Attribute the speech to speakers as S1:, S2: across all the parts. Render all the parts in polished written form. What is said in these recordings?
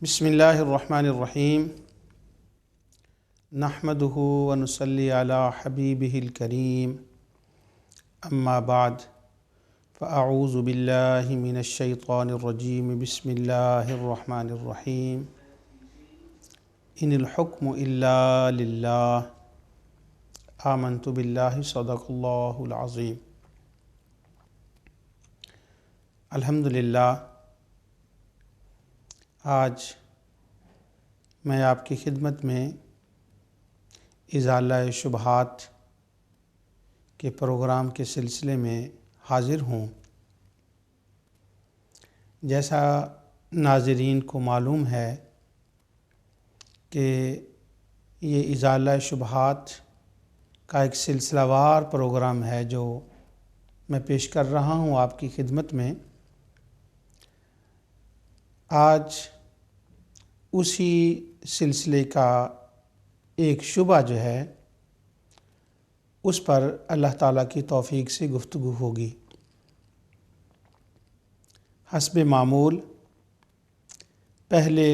S1: بسم اللہ الرحمن الرحیم نحمدہ ونصلی علی حبیبہ الکریم اما بعد فاعوذ باللہ من الشیطان الرجیم بسم اللہ الرحمن الرحیم ان الحکم الا للہ آمنت باللہ صدق اللہ العظیم۔ الحمدللہ آج میں آپ کی خدمت میں ازالہ شبہات کے پروگرام کے سلسلے میں حاضر ہوں۔ جیسا ناظرین کو معلوم ہے کہ یہ ازالہ شبہات کا ایک سلسلہ وار پروگرام ہے جو میں پیش کر رہا ہوں آپ کی خدمت میں۔ آج اسی سلسلے کا ایک شبہ جو ہے اس پر اللہ تعالیٰ کی توفیق سے گفتگو ہوگی۔ حسب معمول پہلے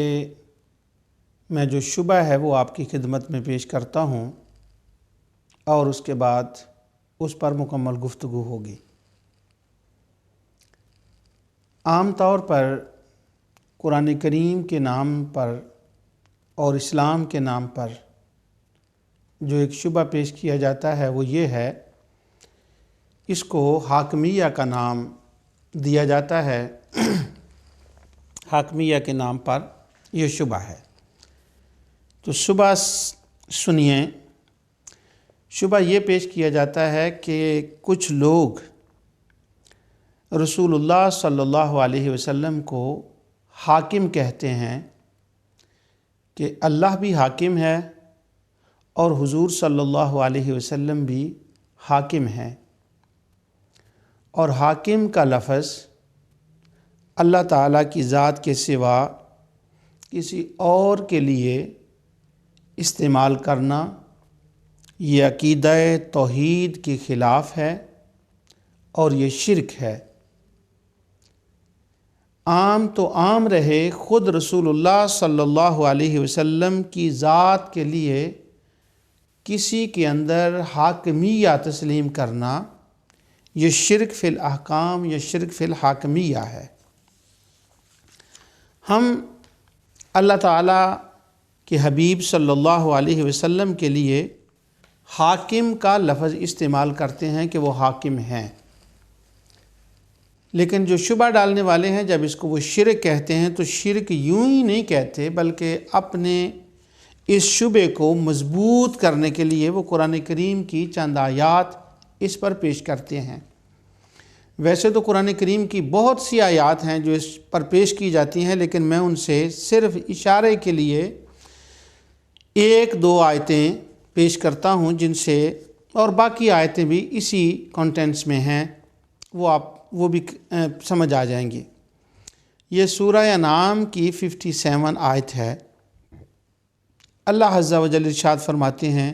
S1: میں جو شبہ ہے وہ آپ کی خدمت میں پیش کرتا ہوں اور اس کے بعد اس پر مکمل گفتگو ہوگی۔ عام طور پر قرآن کریم کے نام پر اور اسلام کے نام پر جو ایک شبہ پیش کیا جاتا ہے وہ یہ ہے، اس کو حاکمیہ کا نام دیا جاتا ہے۔ حاکمیہ کے نام پر یہ شبہ ہے۔ تو شبہ سنیے، شبہ یہ پیش کیا جاتا ہے کہ کچھ لوگ رسول اللہ صلی اللہ علیہ وسلم کو حاکم کہتے ہیں کہ اللہ بھی حاکم ہے اور حضور صلی اللہ علیہ وسلم بھی حاکم ہیں، اور حاکم کا لفظ اللہ تعالیٰ کی ذات کے سوا کسی اور کے لیے استعمال کرنا یہ عقیدہ توحید کے خلاف ہے اور یہ شرک ہے۔ عام تو عام رہے، خود رسول اللہ صلی اللہ علیہ وسلم کی ذات کے لیے کسی کے اندر حاکمیہ تسلیم کرنا یہ شرک فی الاحکام یا شرک فی الحاکمیہ ہے۔ ہم اللہ تعالیٰ کے حبیب صلی اللہ علیہ وسلم کے لیے حاکم کا لفظ استعمال کرتے ہیں کہ وہ حاکم ہیں، لیکن جو شبہ ڈالنے والے ہیں جب اس کو وہ شرک کہتے ہیں تو شرک یوں ہی نہیں کہتے، بلکہ اپنے اس شبے کو مضبوط کرنے کے لیے وہ قرآن کریم کی چند آیات اس پر پیش کرتے ہیں۔ ویسے تو قرآن کریم کی بہت سی آیات ہیں جو اس پر پیش کی جاتی ہیں، لیکن میں ان سے صرف اشارے کے لیے ایک دو آیتیں پیش کرتا ہوں، جن سے اور باقی آیتیں بھی اسی کانٹینٹس میں ہیں، وہ بھی سمجھ آ جائیں گی۔ یہ سورہ انعام کی 57 آیت ہے۔ اللہ عز و جل ارشاد فرماتے ہیں،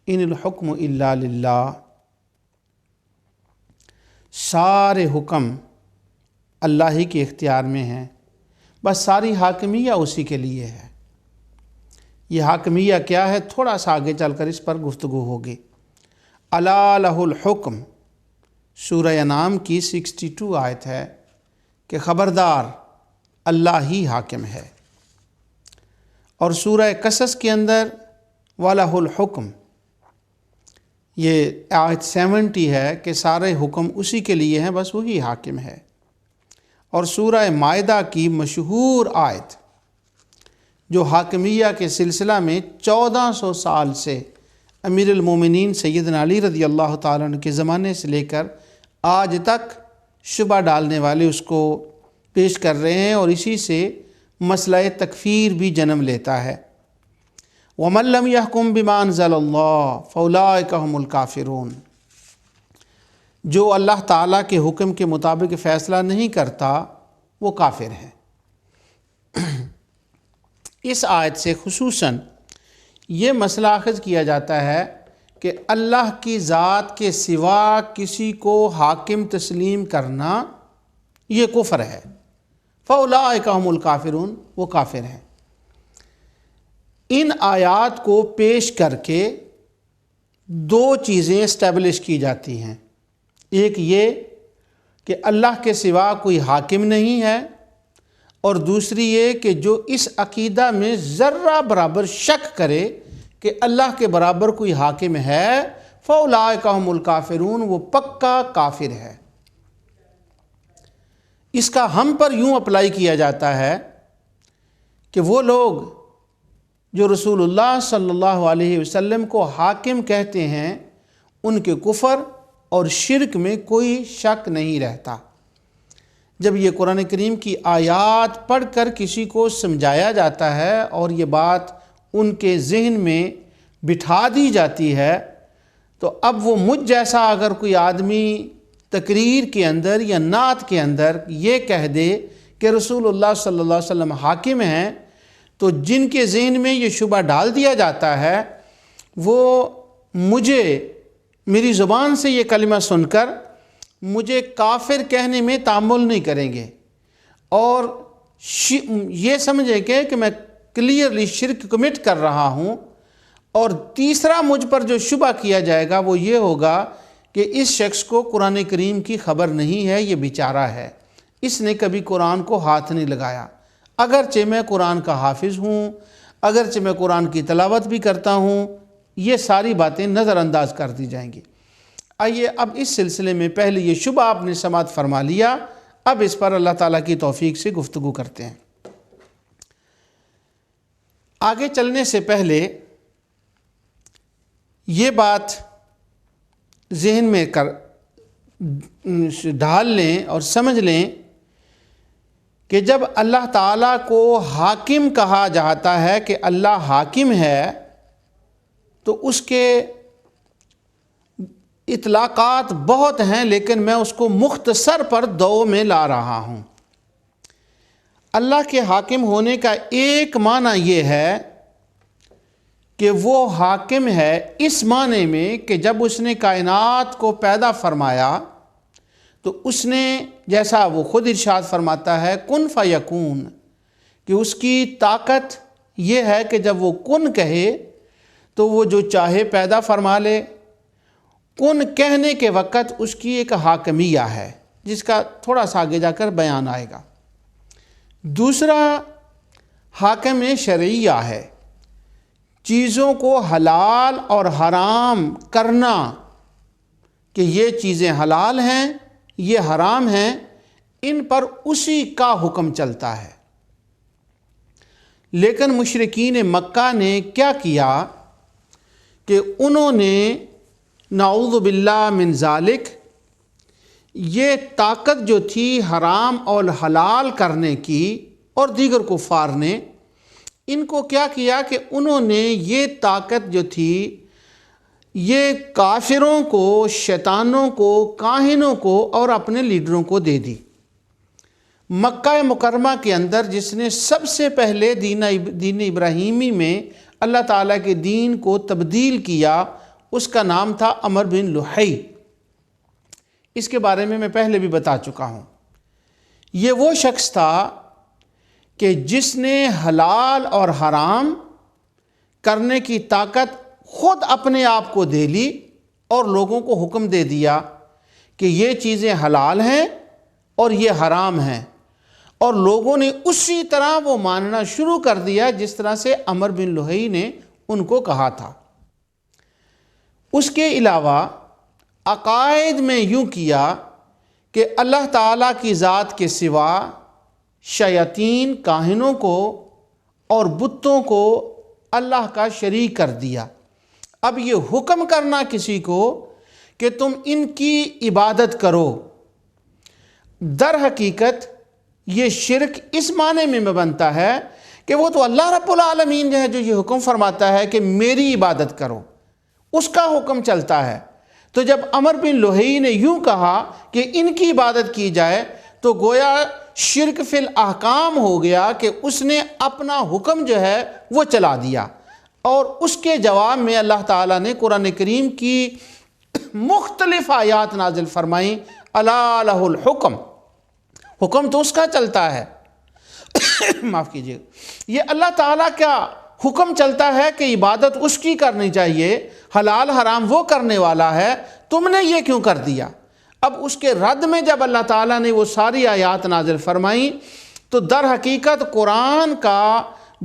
S1: ان الحکم الا للہ، سارے حکم اللہ ہی کے اختیار میں ہیں، بس ساری حاکمیہ اسی کے لیے ہے۔ یہ حاکمیہ کیا ہے، تھوڑا سا آگے چل کر اس پر گفتگو ہوگی۔ الا لہ الحکم، سورہ انعام کی 62 آیت ہے کہ خبردار اللہ ہی حاکم ہے۔ اور سورہ قصص کے اندر وَلَهُ الْحُكْمُ، یہ آیت 70 ہے کہ سارے حکم اسی کے لیے ہیں، بس وہی حاکم ہے۔ اور سورہ مائدہ کی مشہور آیت جو حاکمیہ کے سلسلہ میں 1400 سال سے امیر المومنین سیدنا علی رضی اللہ تعالیٰ عنہ کے زمانے سے لے کر آج تک شبہ ڈالنے والے اس کو پیش کر رہے ہیں، اور اسی سے مسئلہ تکفیر بھی جنم لیتا ہے۔ وَمَن لَّمْ يَحْكُم بِمَا أَنزَلَ اللَّهُ فَأُولَٰئِكَ هُمُ الْكَافِرُونَ، جو اللہ تعالیٰ کے حکم کے مطابق فیصلہ نہیں کرتا وہ کافر ہے۔ اس آیت سے خصوصاً یہ مسئلہ اخذ کیا جاتا ہے کہ اللہ کی ذات کے سوا کسی کو حاکم تسلیم کرنا یہ کفر ہے۔ فَأُولَٰئِكَ هُمُ الْكَافِرُونَ، وہ کافر ہیں۔ ان آیات کو پیش کر کے دو چیزیں اسٹیبلش کی جاتی ہیں۔ ایک یہ کہ اللہ کے سوا کوئی حاکم نہیں ہے، اور دوسری یہ کہ جو اس عقیدہ میں ذرہ برابر شک کرے کہ اللہ کے برابر کوئی حاکم ہے، فَأُولَٰئِكَ هُمُ الْكَافِرُونَ، وہ پکا کافر ہے۔ اس کا ہم پر یوں اپلائی کیا جاتا ہے کہ وہ لوگ جو رسول اللہ صلی اللہ علیہ وسلم کو حاکم کہتے ہیں، ان کے کفر اور شرک میں کوئی شک نہیں رہتا۔ جب یہ قرآن کریم کی آیات پڑھ کر کسی کو سمجھایا جاتا ہے اور یہ بات ان کے ذہن میں بٹھا دی جاتی ہے، تو اب وہ مجھ جیسا اگر کوئی آدمی تقریر کے اندر یا نعت کے اندر یہ کہہ دے کہ رسول اللہ صلی اللہ علیہ وسلم حاکم ہیں، تو جن کے ذہن میں یہ شبہ ڈال دیا جاتا ہے، وہ مجھے میری زبان سے یہ کلمہ سن کر مجھے کافر کہنے میں تعامل نہیں کریں گے، اور یہ سمجھیں کہ میں کلیئرلی شرک کمٹ کر رہا ہوں۔ اور تیسرا مجھ پر جو شبہ کیا جائے گا وہ یہ ہوگا کہ اس شخص کو قرآن کریم کی خبر نہیں ہے، یہ بیچارہ ہے، اس نے کبھی قرآن کو ہاتھ نہیں لگایا، اگرچہ میں قرآن کا حافظ ہوں، اگرچہ میں قرآن کی تلاوت بھی کرتا ہوں۔ یہ ساری باتیں نظر انداز کر دی جائیں گی۔ آئیے اب اس سلسلے میں پہلے یہ شبہ آپ نے سماعت فرما لیا، اب اس پر اللہ تعالیٰ کی توفیق سے گفتگو کرتے ہیں۔ آگے چلنے سے پہلے یہ بات ذہن میں ڈھال لیں اور سمجھ لیں کہ جب اللہ تعالیٰ کو حاکم کہا جاتا ہے کہ اللہ حاکم ہے، تو اس کے اطلاقات بہت ہیں، لیکن میں اس کو مختصر پر دو میں لا رہا ہوں۔ اللہ کے حاکم ہونے کا ایک معنی یہ ہے کہ وہ حاکم ہے اس معنی میں کہ جب اس نے کائنات کو پیدا فرمایا تو اس نے، جیسا وہ خود ارشاد فرماتا ہے، کن فیکون، کہ اس کی طاقت یہ ہے کہ جب وہ کن کہے تو وہ جو چاہے پیدا فرما لے۔ کن کہنے کے وقت اس کی ایک حاکمیہ ہے جس کا تھوڑا سا آگے جا کر بیان آئے گا۔ دوسرا حاکم شرعیہ ہے، چیزوں کو حلال اور حرام کرنا، کہ یہ چیزیں حلال ہیں، یہ حرام ہیں، ان پر اسی کا حکم چلتا ہے۔ لیکن مشرکین مکہ نے کیا کیا کہ انہوں نے نعوذ باللہ من ذالک، یہ طاقت جو تھی حرام اور حلال کرنے کی، اور دیگر کفار نے ان کو کیا کیا کہ انہوں نے یہ طاقت جو تھی یہ کافروں کو، شیطانوں کو، کاہنوں کو اور اپنے لیڈروں کو دے دی۔ مکہ مکرمہ کے اندر جس نے سب سے پہلے دین ابراہیمی میں اللہ تعالیٰ کے دین کو تبدیل کیا، اس کا نام تھا عمر بن لحی۔ اس کے بارے میں پہلے بھی بتا چکا ہوں۔ یہ وہ شخص تھا کہ جس نے حلال اور حرام کرنے کی طاقت خود اپنے آپ کو دے لی اور لوگوں کو حکم دے دیا کہ یہ چیزیں حلال ہیں اور یہ حرام ہیں، اور لوگوں نے اسی طرح وہ ماننا شروع کر دیا جس طرح سے عمر بن لحی نے ان کو کہا تھا۔ اس کے علاوہ عقائد میں یوں کیا کہ اللہ تعالیٰ کی ذات کے سوا شیاطین، کاہنوں کو اور بتوں کو اللہ کا شریک کر دیا۔ اب یہ حکم کرنا کسی کو کہ تم ان کی عبادت کرو، در حقیقت یہ شرک اس معنی میں بنتا ہے کہ وہ تو اللہ رب العالمین ہے جو یہ حکم فرماتا ہے کہ میری عبادت کرو، اس کا حکم چلتا ہے۔ تو جب عمر بن لحی نے یوں کہا کہ ان کی عبادت کی جائے تو گویا شرک فی الاحکام ہو گیا کہ اس نے اپنا حکم جو ہے وہ چلا دیا۔ اور اس کے جواب میں اللہ تعالیٰ نے قرآن کریم کی مختلف آیات نازل فرمائیں، الا لہ الحکم، حکم تو اس کا چلتا ہے، معاف کیجیے، یہ اللہ تعالیٰ کا حکم چلتا ہے کہ عبادت اس کی کرنی چاہیے، حلال حرام وہ کرنے والا ہے، تم نے یہ کیوں کر دیا؟ اب اس کے رد میں جب اللہ تعالیٰ نے وہ ساری آیات نازل فرمائیں تو در حقیقت قرآن کا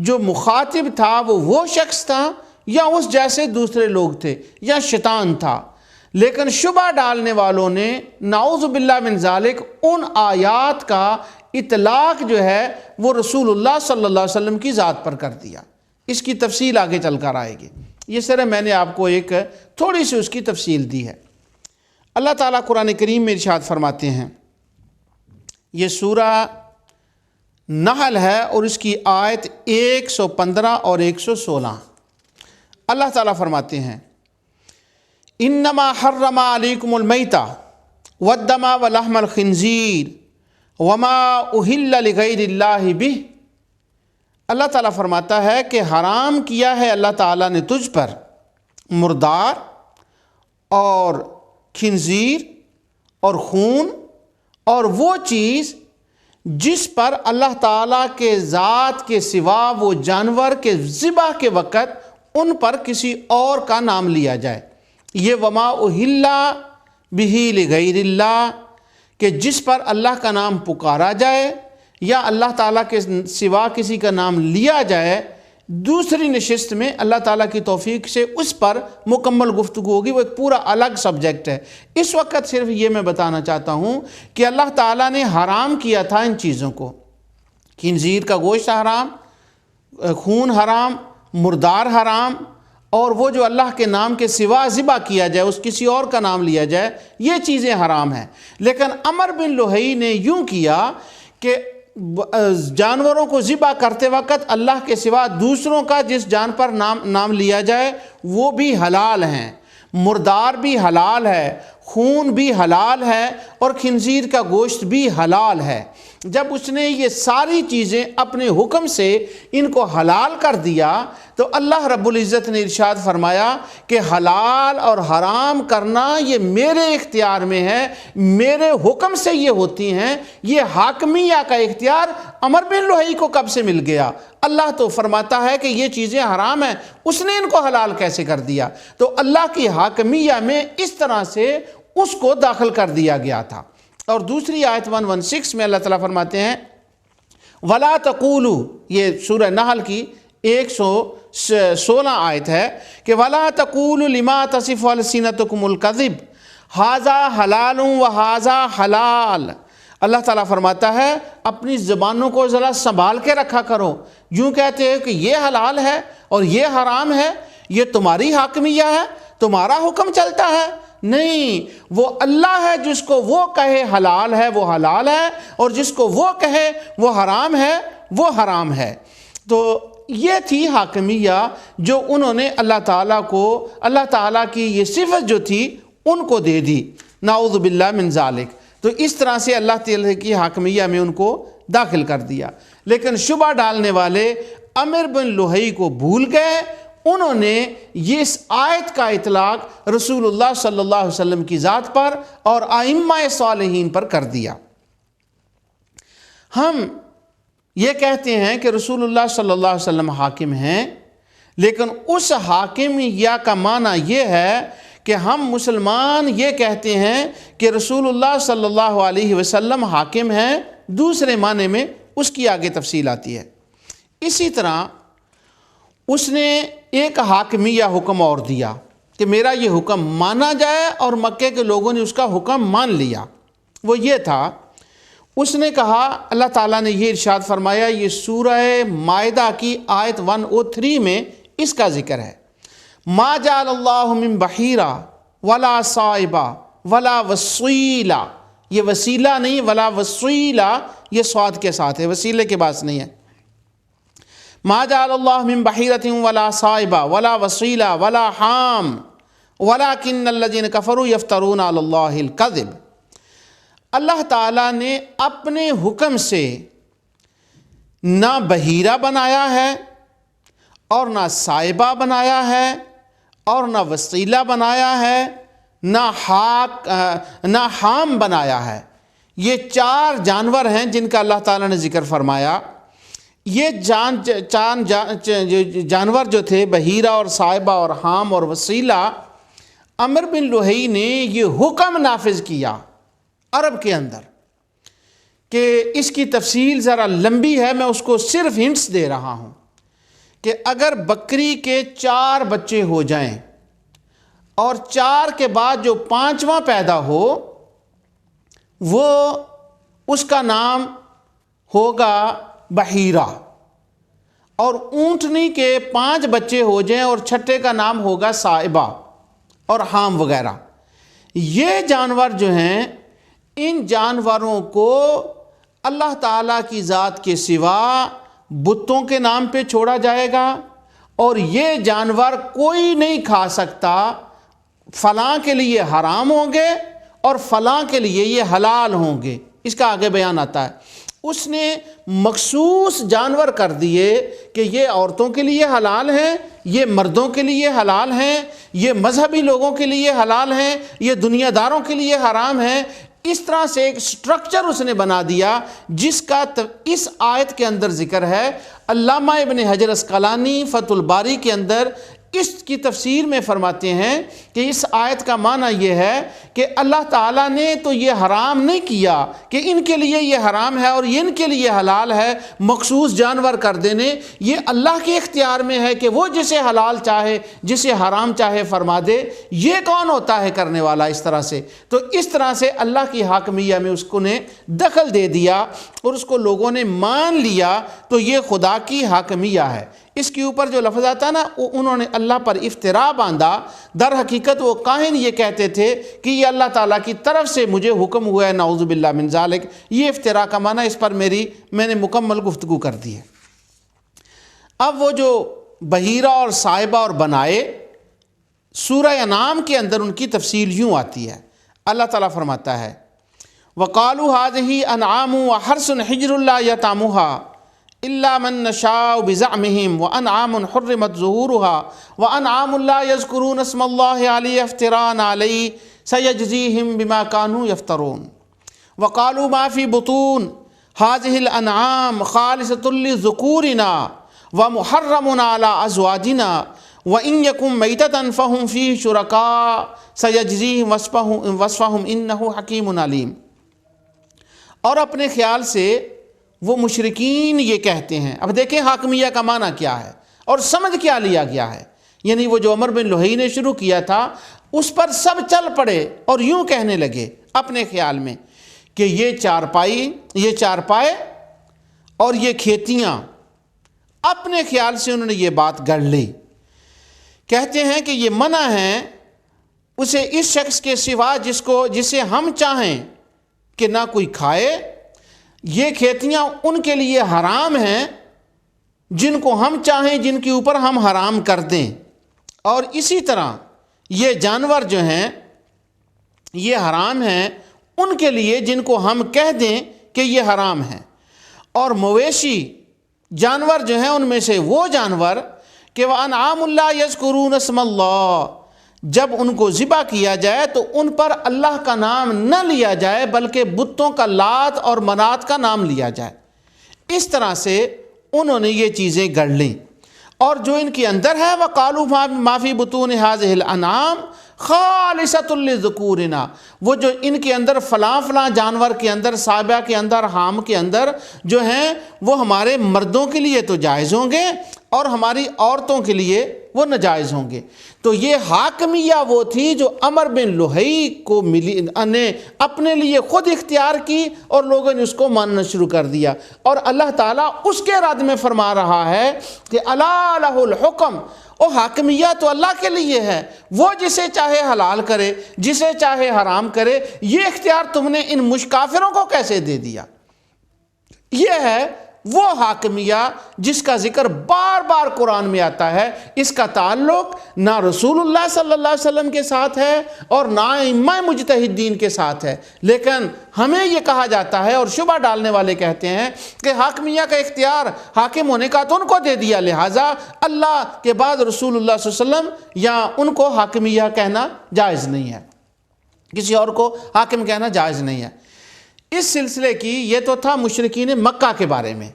S1: جو مخاطب تھا وہ شخص تھا یا اس جیسے دوسرے لوگ تھے یا شیطان تھا، لیکن شبہ ڈالنے والوں نے نعوذ باللہ من ذالک ان آیات کا اطلاق جو ہے وہ رسول اللہ صلی اللہ علیہ وسلم کی ذات پر کر دیا۔ اس کی تفصیل آگے چل کر آئے گی، یہ صرف میں نے آپ کو ایک تھوڑی سی اس کی تفصیل دی ہے۔ اللہ تعالیٰ قرآن کریم میں ارشاد فرماتے ہیں، یہ سورہ نحل ہے اور اس کی آیت 115 اور 116۔ اللہ تعالیٰ فرماتے ہیں، انما حرم علیکم المیتہ والدم ولحم الخنزیر وما اہل لغیر اللہ بہ۔ اللہ تعالیٰ فرماتا ہے کہ حرام کیا ہے اللہ تعالیٰ نے تجھ پر مردار اور خنزیر اور خون اور وہ چیز جس پر اللہ تعالیٰ کے ذات کے سوا وہ جانور کے ذبح کے وقت ان پر کسی اور کا نام لیا جائے۔ یہ وما اہل بہ لغیر اللہ، کہ جس پر اللہ کا نام پکارا جائے یا اللہ تعالیٰ کے سوا کسی کا نام لیا جائے۔ دوسری نشست میں اللہ تعالیٰ کی توفیق سے اس پر مکمل گفتگو ہوگی، وہ ایک پورا الگ سبجیکٹ ہے۔ اس وقت صرف یہ میں بتانا چاہتا ہوں کہ اللہ تعالیٰ نے حرام کیا تھا ان چیزوں کو، خنزیر کا گوشت حرام، خون حرام، مردار حرام، اور وہ جو اللہ کے نام کے سوا ذبح کیا جائے، اس کسی اور کا نام لیا جائے، یہ چیزیں حرام ہیں۔ لیکن عمر بن لوہی نے یوں کیا کہ جانوروں کو ذبح کرتے وقت اللہ کے سوا دوسروں کا جس جان پر نام لیا جائے وہ بھی حلال ہیں، مردار بھی حلال ہے، خون بھی حلال ہے اور خنزیر کا گوشت بھی حلال ہے۔ جب اس نے یہ ساری چیزیں اپنے حکم سے ان کو حلال کر دیا تو اللہ رب العزت نے ارشاد فرمایا کہ حلال اور حرام کرنا یہ میرے اختیار میں ہے، میرے حکم سے یہ ہوتی ہیں۔ یہ حاکمیہ کا اختیار عمر بن لوہی کو کب سے مل گیا؟ اللہ تو فرماتا ہے کہ یہ چیزیں حرام ہیں، اس نے ان کو حلال کیسے کر دیا؟ تو اللہ کی حاکمیہ میں اس طرح سے اس کو داخل کر دیا گیا تھا۔ اور دوسری آیت 116 میں اللہ تعالیٰ فرماتے ہیں، وَلَا تَقُولُوا، یہ سورہ نحل کی 116 آیت ہے کہ وَلَا تَقُولُوا لِمَا تَصِفُ أَلْسِنَتُكُمُ الْكَذِبَ هَذَا حَلَالٌ وَهَذَا حَلَال۔ اللہ تعالیٰ فرماتا ہے اپنی زبانوں کو ذرا سنبھال کے رکھا کرو، یوں کہتے ہیں کہ یہ حلال ہے اور یہ حرام ہے، یہ تمہاری حاکمیہ ہے، تمہارا حکم چلتا ہے؟ نہیں، وہ اللہ ہے، جس کو وہ کہے حلال ہے وہ حلال ہے اور جس کو وہ کہے وہ حرام ہے وہ حرام ہے۔ تو یہ تھی حاکمیہ جو انہوں نے اللہ تعالیٰ کی یہ صفت جو تھی ان کو دے دی، نعوذ باللہ من ذالک۔ تو اس طرح سے اللہ تعالیٰ کی حاکمیہ میں ان کو داخل کر دیا، لیکن شبہ ڈالنے والے عمر بن لوہی کو بھول گئے، انہوں نے یہ اس آیت کا اطلاق رسول اللہ صلی اللہ علیہ وسلم کی ذات پر اور ائمہ صالحین پر کر دیا۔ ہم یہ کہتے ہیں کہ رسول اللہ صلی اللہ علیہ وسلم حاکم ہیں، لیکن اس حاکمیہ کا معنی یہ ہے کہ ہم مسلمان یہ کہتے ہیں کہ رسول اللہ صلی اللہ علیہ وسلم حاکم ہیں، دوسرے معنی میں اس کی آگے تفصیل آتی ہے۔ اسی طرح اس نے ایک حاکمیہ حکم اور دیا کہ میرا یہ حکم مانا جائے، اور مکے کے لوگوں نے اس کا حکم مان لیا۔ وہ یہ تھا، اس نے کہا، اللہ تعالیٰ نے یہ ارشاد فرمایا، یہ سورہ مائدہ کی آیت 103 میں اس کا ذکر ہے، ما جعل اللہ من بحیرہ ولا صائبہ ولا وسیلہ، یہ وسیلہ نہیں، ولا وسیلہ یہ صاد کے ساتھ ہے، وسیلے کے پاس نہیں ہے۔ ما جعل اللہ من بحیرۃ ولا صائبہ ولا وسیلہ ولا حام ولکن الذین کفروا یفترون علی اللہ الکذب۔ اللہ تعالیٰ نے اپنے حکم سے نہ بحیرہ بنایا ہے اور نہ صائبہ بنایا ہے اور نہ وسیلہ بنایا ہے، نہ حام بنایا ہے۔ یہ چار جانور ہیں جن کا اللہ تعالیٰ نے ذکر فرمایا۔ یہ جانور جو تھے بحیرہ اور صائبہ اور حام اور وسیلہ، عمرو بن لہی نے یہ حکم نافذ کیا عرب کے اندر کہ اس کی تفصیل ذرا لمبی ہے، میں اس کو صرف ہنٹس دے رہا ہوں کہ اگر بکری کے 4 بچے ہو جائیں اور 4 کے بعد جو 5واں پیدا ہو وہ اس کا نام ہوگا بحیرہ، اور اونٹنی کے 5 بچے ہو جائیں اور چھٹے کا نام ہوگا صائبہ اور حام وغیرہ. یہ جانور جو ہیں ان جانوروں کو اللہ تعالیٰ کی ذات کے سوا بتوں کے نام پہ چھوڑا جائے گا، اور یہ جانور کوئی نہیں کھا سکتا، فلاں کے لیے حرام ہوں گے اور فلاں کے لیے یہ حلال ہوں گے. اس کا آگے بیان آتا ہے. اس نے مخصوص جانور کر دیے کہ یہ عورتوں کے لیے حلال ہیں، یہ مردوں کے لیے حلال ہیں، یہ مذہبی لوگوں کے لیے حلال ہیں، یہ دنیا داروں کے لیے حرام ہیں. اس طرح سے ایک سٹرکچر اس نے بنا دیا جس کا اس آیت کے اندر ذکر ہے. علامہ ابن حجر اسقلانی فتح الباری کے اندر اس کی تفسیر میں فرماتے ہیں کہ اس آیت کا معنی یہ ہے کہ اللہ تعالیٰ نے تو یہ حرام نہیں کیا کہ ان کے لیے یہ حرام ہے اور ان کے لیے حلال ہے. مخصوص جانور کر دینے یہ اللہ کے اختیار میں ہے کہ وہ جسے حلال چاہے جسے حرام چاہے فرما دے. یہ کون ہوتا ہے کرنے والا اس طرح سے؟ تو اس طرح سے اللہ کی حاکمیہ میں اس کو نے دخل دے دیا اور اس کو لوگوں نے مان لیا. تو یہ خدا کی حاکمیہ ہے. اس کے اوپر جو لفظ آتا ہے نا انہوں نے اللہ پر افتراء باندھا. در حقیقت وہ کاہن یہ کہتے تھے کہ یہ اللہ تعالیٰ کی طرف سے مجھے حکم ہوا ہے، نعوذ باللہ من ذالک. یہ افتراء کا معنی، اس پر میں نے مکمل گفتگو کر دی ہے. اب وہ جو بحیرہ اور صائبہ اور بنائے، سورہ انعام کے اندر ان کی تفصیل یوں آتی ہے. اللہ تعالیٰ فرماتا ہے وَقَالُوا هَٰذِهِ أَنْعَامٌ وَحَرْثٌ حِجْرٌ لَا يَطْعَمُهَا إِلَّا مَن نَّشَاءُ بِزَعْمِهِمْ وَأَنْعَامٌ حُرِّمَتْ ظُهُورُهَا وَأَنْعَامٌ لَا يَذْكُرُونَ اسْمَ اللَّهِ عَلَيْهِ افْتِرَاءً عَلَيْهِ سَيَجْزِيهِمْ بِمَا كَانُوا يَفْتَرُونَ. وَقَالُوا مَا فِي بُطُونِ هَٰذِهِ الْأَنْعَامِ خَالِصَةٌ لِّذُكُورِنَا وَمُحَرَّمٌ عَلَىٰ أَزْوَاجِنَا وَإِن يَكُن مَّيْتَةً فَهُمْ فِيهِ شُرَكَاءُ سَيَجْزِيهِمْ وَصْفَهُمْ إِنَّهُ حَكِيمٌ عَلِيمٌ. اور اپنے خیال سے وہ مشرکین یہ کہتے ہیں. اب دیکھیں حاکمیہ کا معنی کیا ہے اور سمجھ کیا لیا گیا ہے. یعنی وہ جو عمرو بن لہی نے شروع کیا تھا اس پر سب چل پڑے اور یوں کہنے لگے اپنے خیال میں کہ یہ چارپائے اور یہ کھیتیاں، اپنے خیال سے انہوں نے یہ بات گڑھ لی. کہتے ہیں کہ یہ منع ہے اسے اس شخص کے سوا جسے ہم چاہیں کہ نہ کوئی کھائے. یہ کھیتیاں ان کے لیے حرام ہیں جن کو ہم چاہیں، جن کے اوپر ہم حرام کر دیں. اور اسی طرح یہ جانور جو ہیں یہ حرام ہیں ان کے لیے جن کو ہم کہہ دیں کہ یہ حرام ہیں. اور مویشی جانور جو ہیں ان میں سے وہ جانور کہ وَأَنْعَامٌ لَا يَذْكُرُونَ اسْمَ اللَّهِ، جب ان کو ذبح کیا جائے تو ان پر اللہ کا نام نہ لیا جائے بلکہ بتوں کا لات اور منات کا نام لیا جائے. اس طرح سے انہوں نے یہ چیزیں گڑھ لیں. اور جو ان کے اندر ہے وَقَالُوا مَا فِي بُطُونِ هَٰذِهِ الْأَنْعَامِ خَالِصَةٌ لِّذُكُورِنَا، وہ جو ان کے اندر فلاں جانور کے اندر، صائبہ کے اندر، حام کے اندر جو ہیں وہ ہمارے مردوں کے لیے تو جائز ہوں گے اور ہماری عورتوں کے لیے وہ ناجائز ہوں گے. تو یہ حاکمیہ وہ تھی جو عمرو بن لہی کو ملی، نے اپنے لیے خود اختیار کی اور لوگوں نے اس کو ماننا شروع کر دیا. اور اللہ تعالیٰ اس کے رد میں فرما رہا ہے کہ الا لہ الحکم، اور حاکمیہ تو اللہ کے لیے ہے، وہ جسے چاہے حلال کرے جسے چاہے حرام کرے. یہ اختیار تم نے ان مشکافروں کو کیسے دے دیا؟ یہ ہے وہ حاکمیہ جس کا ذکر بار بار قرآن میں آتا ہے. اس کا تعلق نہ رسول اللہ صلی اللہ علیہ وسلم کے ساتھ ہے اور نہ ائمہ مجتہدین کے ساتھ ہے، لیکن ہمیں یہ کہا جاتا ہے اور شبہ ڈالنے والے کہتے ہیں کہ حاکمیہ کا اختیار حاکم ہونے کا تو ان کو دے دیا، لہٰذا اللہ کے بعد رسول اللہ صلی اللہ علیہ وسلم یا ان کو حاکمیہ کہنا جائز نہیں ہے، کسی اور کو حاکم کہنا جائز نہیں ہے. اس سلسلے کی یہ تو تھا مشرکین مکہ کے بارے میں.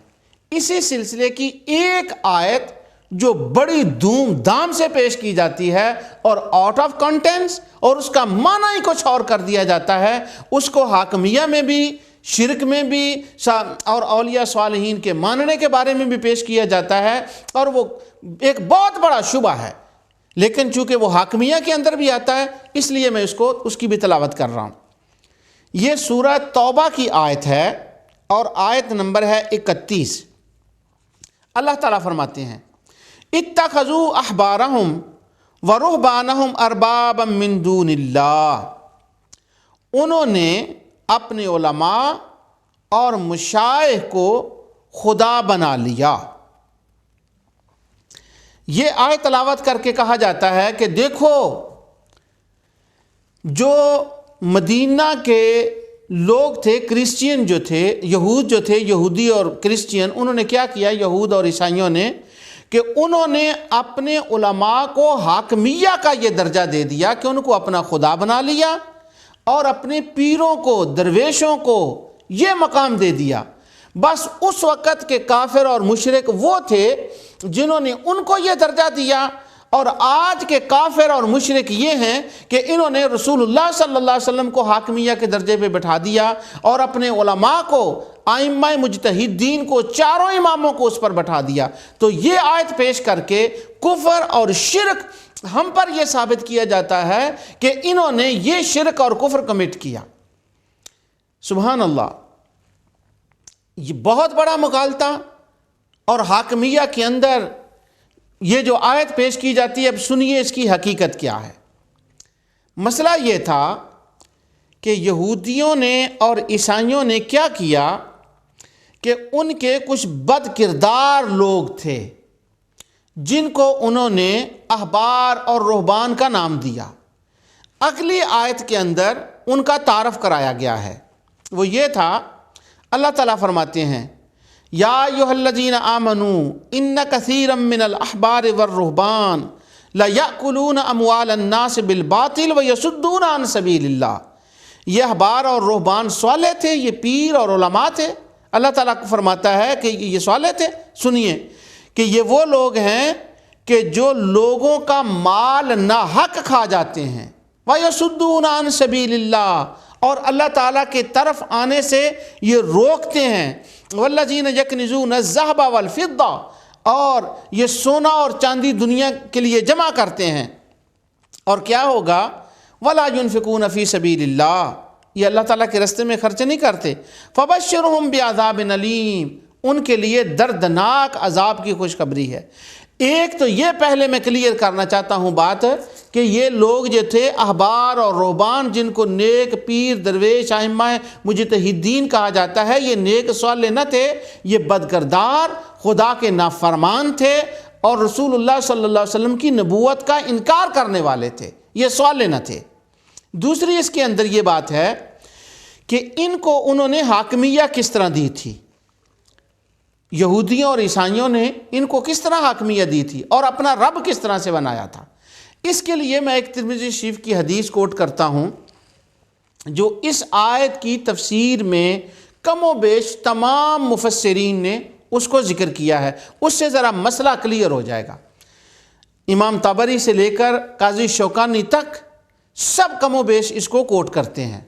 S1: اسی سلسلے کی ایک آیت جو بڑی دھوم دھام سے پیش کی جاتی ہے اور آؤٹ آف کانٹینس اور اس کا معنی ہی کچھ اور کر دیا جاتا ہے، اس کو حاکمیہ میں بھی، شرک میں بھی اور اولیاء صالحین کے ماننے کے بارے میں بھی پیش کیا جاتا ہے، اور وہ ایک بہت بڑا شبہ ہے، لیکن چونکہ وہ حاکمیہ کے اندر بھی آتا ہے اس لیے میں اس کی بھی تلاوت کر رہا ہوں۔ یہ سورہ توبہ کی آیت ہے اور آیت نمبر ہے 31۔ اللہ تعالیٰ فرماتے ہیں اتخذوا احبارہم ورہبانہم اربابا من دون اللہ، انہوں نے اپنے علماء اور مشائخ کو خدا بنا لیا۔ یہ آیت تلاوت کر کے کہا جاتا ہے کہ دیکھو جو مدینہ کے لوگ تھے، کرسچین جو تھے، یہود جو تھے، یہودی اور کرسچین، انہوں نے کیا کیا، یہود اور عیسائیوں نے، کہ انہوں نے اپنے علماء کو حاکمیہ کا یہ درجہ دے دیا کہ ان کو اپنا خدا بنا لیا، اور اپنے پیروں کو، درویشوں کو یہ مقام دے دیا۔ بس اس وقت کے کافر اور مشرک وہ تھے جنہوں نے ان کو یہ درجہ دیا، اور آج کے کافر اور مشرک یہ ہیں کہ انہوں نے رسول اللہ صلی اللہ علیہ وسلم کو حاکمیہ کے درجے پہ بٹھا دیا اور اپنے علماء کو، ائمہ مجتہدین کو، چاروں اماموں کو اس پر بٹھا دیا۔ تو یہ آیت پیش کر کے کفر اور شرک ہم پر یہ ثابت کیا جاتا ہے کہ انہوں نے یہ شرک اور کفر کمٹ کیا۔ سبحان اللہ، یہ بہت بڑا مغالطہ۔ اور حاکمیہ کے اندر یہ جو آیت پیش کی جاتی ہے، اب سنیے اس کی حقیقت کیا ہے۔ مسئلہ یہ تھا کہ یہودیوں نے اور عیسائیوں نے کیا کیا کہ ان کے کچھ بد کردار لوگ تھے جن کو انہوں نے احبار اور رہبان کا نام دیا۔ اگلی آیت کے اندر ان کا تعارف کرایا گیا ہے، وہ یہ تھا، اللہ تعالیٰ فرماتے ہیں یا ایھا الذین آمنوا ان کثیرا من الاحبار والرہبان لیأکلون اموال الناس بالباطل ویصدون عن سبیل اللہ۔ یہ احبار اور رہبان صالح تھے، یہ پیر اور علماء تھے۔ اللہ تعالیٰ کو فرماتا ہے کہ یہ صالح تھے۔ سنیے کہ یہ وہ لوگ ہیں کہ جو لوگوں کا مال ناحق کھا جاتے ہیں، وَيَصُدُّونَ عَن سَبِيلِ اللَّهِ، اور اللہ تعالیٰ کی طرف آنے سے یہ روکتے ہیں۔ وَالَّذِينَ يَكْنِزُونَ الذَّهَبَ وَالْفِضَّةَ، اور یہ سونا اور چاندی دنیا کے لیے جمع کرتے ہیں، اور کیا ہوگا، وَلَا يُنْفِقُونَ فِي سَبِيلِ اللَّهِ، یہ اللہ تعالیٰ کے راستے میں خرچ نہیں کرتے۔ فَبَشِّرْهُمْ بِعَذَابٍ أَلِيمٍ، ان کے لیے دردناک عذاب کی خوشخبری ہے۔ ایک تو یہ پہلے میں کلیئر کرنا چاہتا ہوں بات کہ یہ لوگ جو تھے احبار اور رہبان، جن کو نیک پیر، درویش، ائمہ مجتہدین کہا جاتا ہے، یہ نیک صالح نہ تھے، یہ بدکردار، خدا کے نافرمان تھے، اور رسول اللہ صلی اللہ علیہ وسلم کی نبوت کا انکار کرنے والے تھے، یہ صالح نہ تھے۔ دوسری اس کے اندر یہ بات ہے کہ ان کو انہوں نے حاکمیہ کس طرح دی تھی، یہودیوں اور عیسائیوں نے ان کو کس طرح حاکمیت دی تھی، اور اپنا رب کس طرح سے بنایا تھا۔ اس کے لیے میں ایک ترمذی شریف کی حدیث کوٹ کرتا ہوں جو اس آیت کی تفسیر میں کم و بیش تمام مفسرین نے اس کو ذکر کیا ہے، اس سے ذرا مسئلہ کلیئر ہو جائے گا۔ امام طبری سے لے کر قاضی شوکانی تک سب کم و بیش اس کو کوٹ کرتے ہیں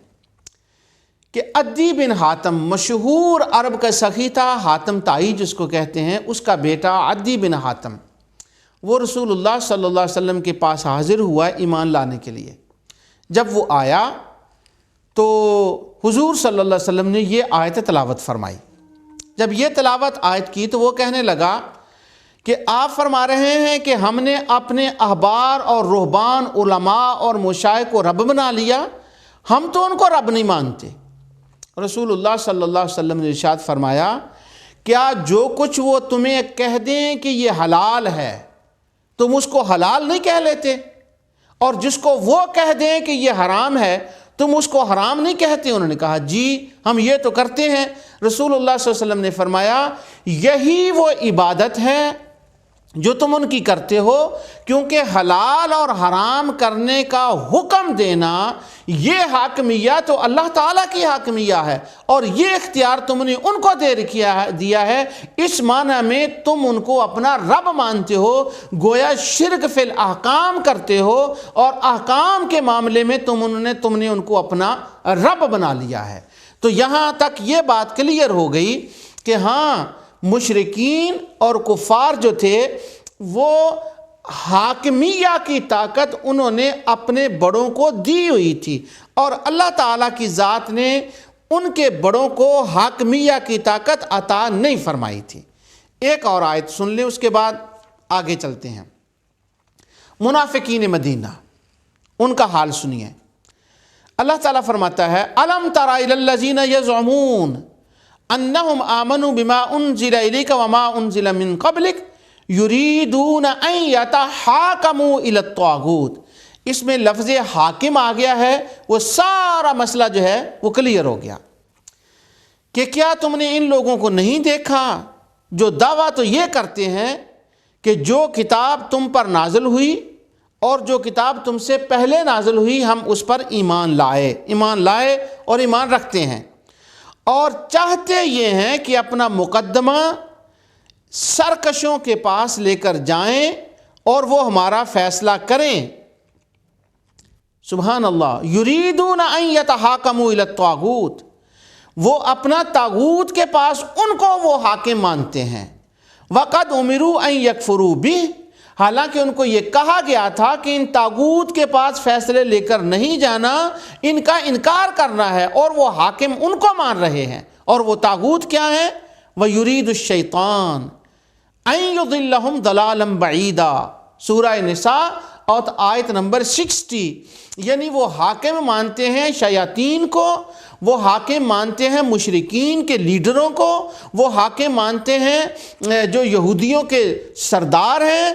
S1: کہ عدی بن حاتم، مشہور عرب کا سخی تھا، حاتم طائی جس کو کہتے ہیں، اس کا بیٹا عدی بن حاتم، وہ رسول اللہ صلی اللہ علیہ وسلم کے پاس حاضر ہوا ایمان لانے کے لیے۔ جب وہ آیا تو حضور صلی اللہ علیہ وسلم نے یہ آیت تلاوت فرمائی۔ جب یہ تلاوت آیت کی تو وہ کہنے لگا کہ آپ فرما رہے ہیں کہ ہم نے اپنے احبار اور رہبان، علماء اور مشائخ کو رب بنا لیا، ہم تو ان کو رب نہیں مانتے۔ رسول اللہ صلی اللہ علیہ وسلم نے ارشاد فرمایا، کیا جو کچھ وہ تمہیں کہہ دیں کہ یہ حلال ہے تم اس کو حلال نہیں کہہ لیتے، اور جس کو وہ کہہ دیں کہ یہ حرام ہے تم اس کو حرام نہیں کہتے؟ انہوں نے کہا جی ہم یہ تو کرتے ہیں۔ رسول اللہ صلی اللہ علیہ وسلم نے فرمایا، یہی وہ عبادت ہے جو تم ان کی کرتے ہو، کیونکہ حلال اور حرام کرنے کا حکم دینا یہ حاکمیہ تو اللہ تعالیٰ کی حاکمیہ ہے، اور یہ اختیار تم نے ان کو دیا ہے۔ اس معنی میں تم ان کو اپنا رب مانتے ہو، گویا شرک فی الاحکام کرتے ہو، اور احکام کے معاملے میں تم نے ان کو اپنا رب بنا لیا ہے۔ تو یہاں تک یہ بات کلیئر ہو گئی کہ ہاں مشرکین اور کفار جو تھے وہ حاکمیہ کی طاقت انہوں نے اپنے بڑوں کو دی ہوئی تھی، اور اللہ تعالیٰ کی ذات نے ان کے بڑوں کو حاکمیہ کی طاقت عطا نہیں فرمائی تھی۔ ایک اور آیت سن لیں، اس کے بعد آگے چلتے ہیں۔ منافقین مدینہ، ان کا حال سنیے۔ اللہ تعالیٰ فرماتا ہے الم تر الی الذین یزعمون انہم آمنوا بما انزل الیک وما انزل من قبلک یریدون ان یتحاکموا الی الطاغوت۔ اس میں لفظ حاکم آ گیا ہے، وہ سارا مسئلہ جو ہے وہ کلیئر ہو گیا کہ کیا تم نے ان لوگوں کو نہیں دیکھا جو دعویٰ تو یہ کرتے ہیں کہ جو کتاب تم پر نازل ہوئی اور جو کتاب تم سے پہلے نازل ہوئی ہم اس پر ایمان لائے اور ایمان رکھتے ہیں، اور چاہتے یہ ہیں کہ اپنا مقدمہ سرکشوں کے پاس لے کر جائیں اور وہ ہمارا فیصلہ کریں۔ سبحان اللہ، یریدون ان یتحاکموا الی الطاغوت، وہ اپنا طاغوت کے پاس ان کو وہ حاکم مانتے ہیں۔ وقد امروا ان یکفروا بہ، حالانکہ ان کو یہ کہا گیا تھا کہ ان طاغوت کے پاس فیصلے لے کر نہیں جانا، ان کا انکار کرنا ہے، اور وہ حاکم ان کو مان رہے ہیں۔ اور وہ طاغوت کیا ہے؟ وَيُرِيدُ الشَّيْطَانُ أَن يُضِلَّهُمْ ضَلَالًا بَعِيدًا، سورہ نساء اور آیت نمبر 60۔ یعنی وہ حاکم مانتے ہیں شیاطین کو، وہ حاکم مانتے ہیں مشرکین کے لیڈروں کو، وہ حاکم مانتے ہیں جو یہودیوں کے سردار ہیں،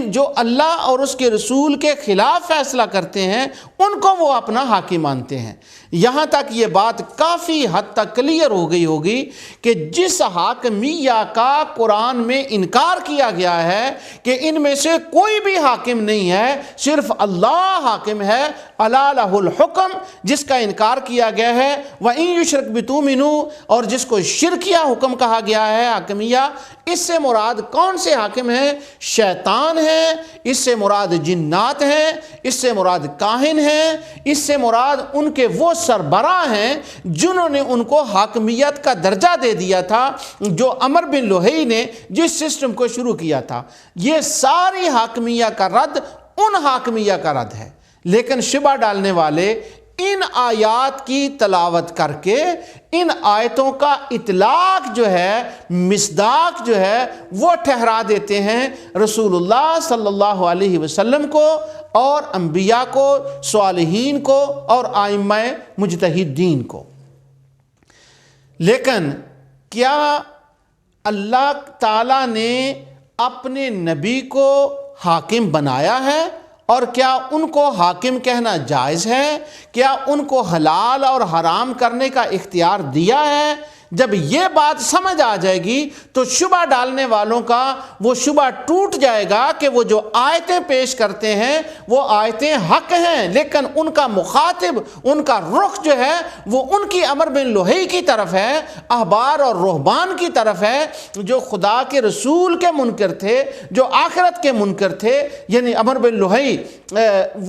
S1: جو اللہ اور اس کے رسول کے خلاف فیصلہ کرتے ہیں، ان کو وہ اپنا حاکم مانتے ہیں۔ یہاں تک یہ بات کافی حد تک کلیئر ہو گئی ہوگی کہ جس حاکمیہ کا قرآن میں انکار کیا گیا ہے کہ ان میں سے کوئی بھی حاکم نہیں ہے، صرف اللہ حاکم ہے، الا لہ الحکم، جس کا انکار کیا گیا ہے، وَإِن يُشْرَكْ بِتُؤْمِنُوا، اور جس کو شرکیہ حکم کہا گیا ہے، حاکمیہ، اس سے مراد کون سے حاکم ہیں؟ شیطان ہیں، اس سے مراد جنات ہیں، اس سے مراد کاہن ہیں، اس سے مراد ان کے وہ سربراہ ہیں جنہوں نے ان کو حاکمیت کا درجہ دے دیا تھا، جو عمر بن لوہی نے جس سسٹم کو شروع کیا تھا۔ یہ ساری حاکمیہ کا رد ان حاکمیہ کا رد ہے، لیکن شبہ ڈالنے والے ان آیات کی تلاوت کر کے ان آیتوں کا اطلاق جو ہے، مصداق جو ہے، وہ ٹھہرا دیتے ہیں رسول اللہ صلی اللہ علیہ وسلم کو اور انبیاء کو، صالحین کو اور ائمہ مجتہدین کو۔ لیکن کیا اللہ تعالیٰ نے اپنے نبی کو حاکم بنایا ہے؟ اور کیا ان کو حاکم کہنا جائز ہے؟ کیا ان کو حلال اور حرام کرنے کا اختیار دیا ہے؟ جب یہ بات سمجھ آ جائے گی تو شبہ ڈالنے والوں کا وہ شبہ ٹوٹ جائے گا کہ وہ جو آیتیں پیش کرتے ہیں وہ آیتیں حق ہیں، لیکن ان کا مخاطب، ان کا رخ جو ہے وہ ان کی عمر بن لوہی کی طرف ہے، احبار اور رہبان کی طرف ہے، جو خدا کے رسول کے منکر تھے، جو آخرت کے منکر تھے، یعنی عمر بن لوہی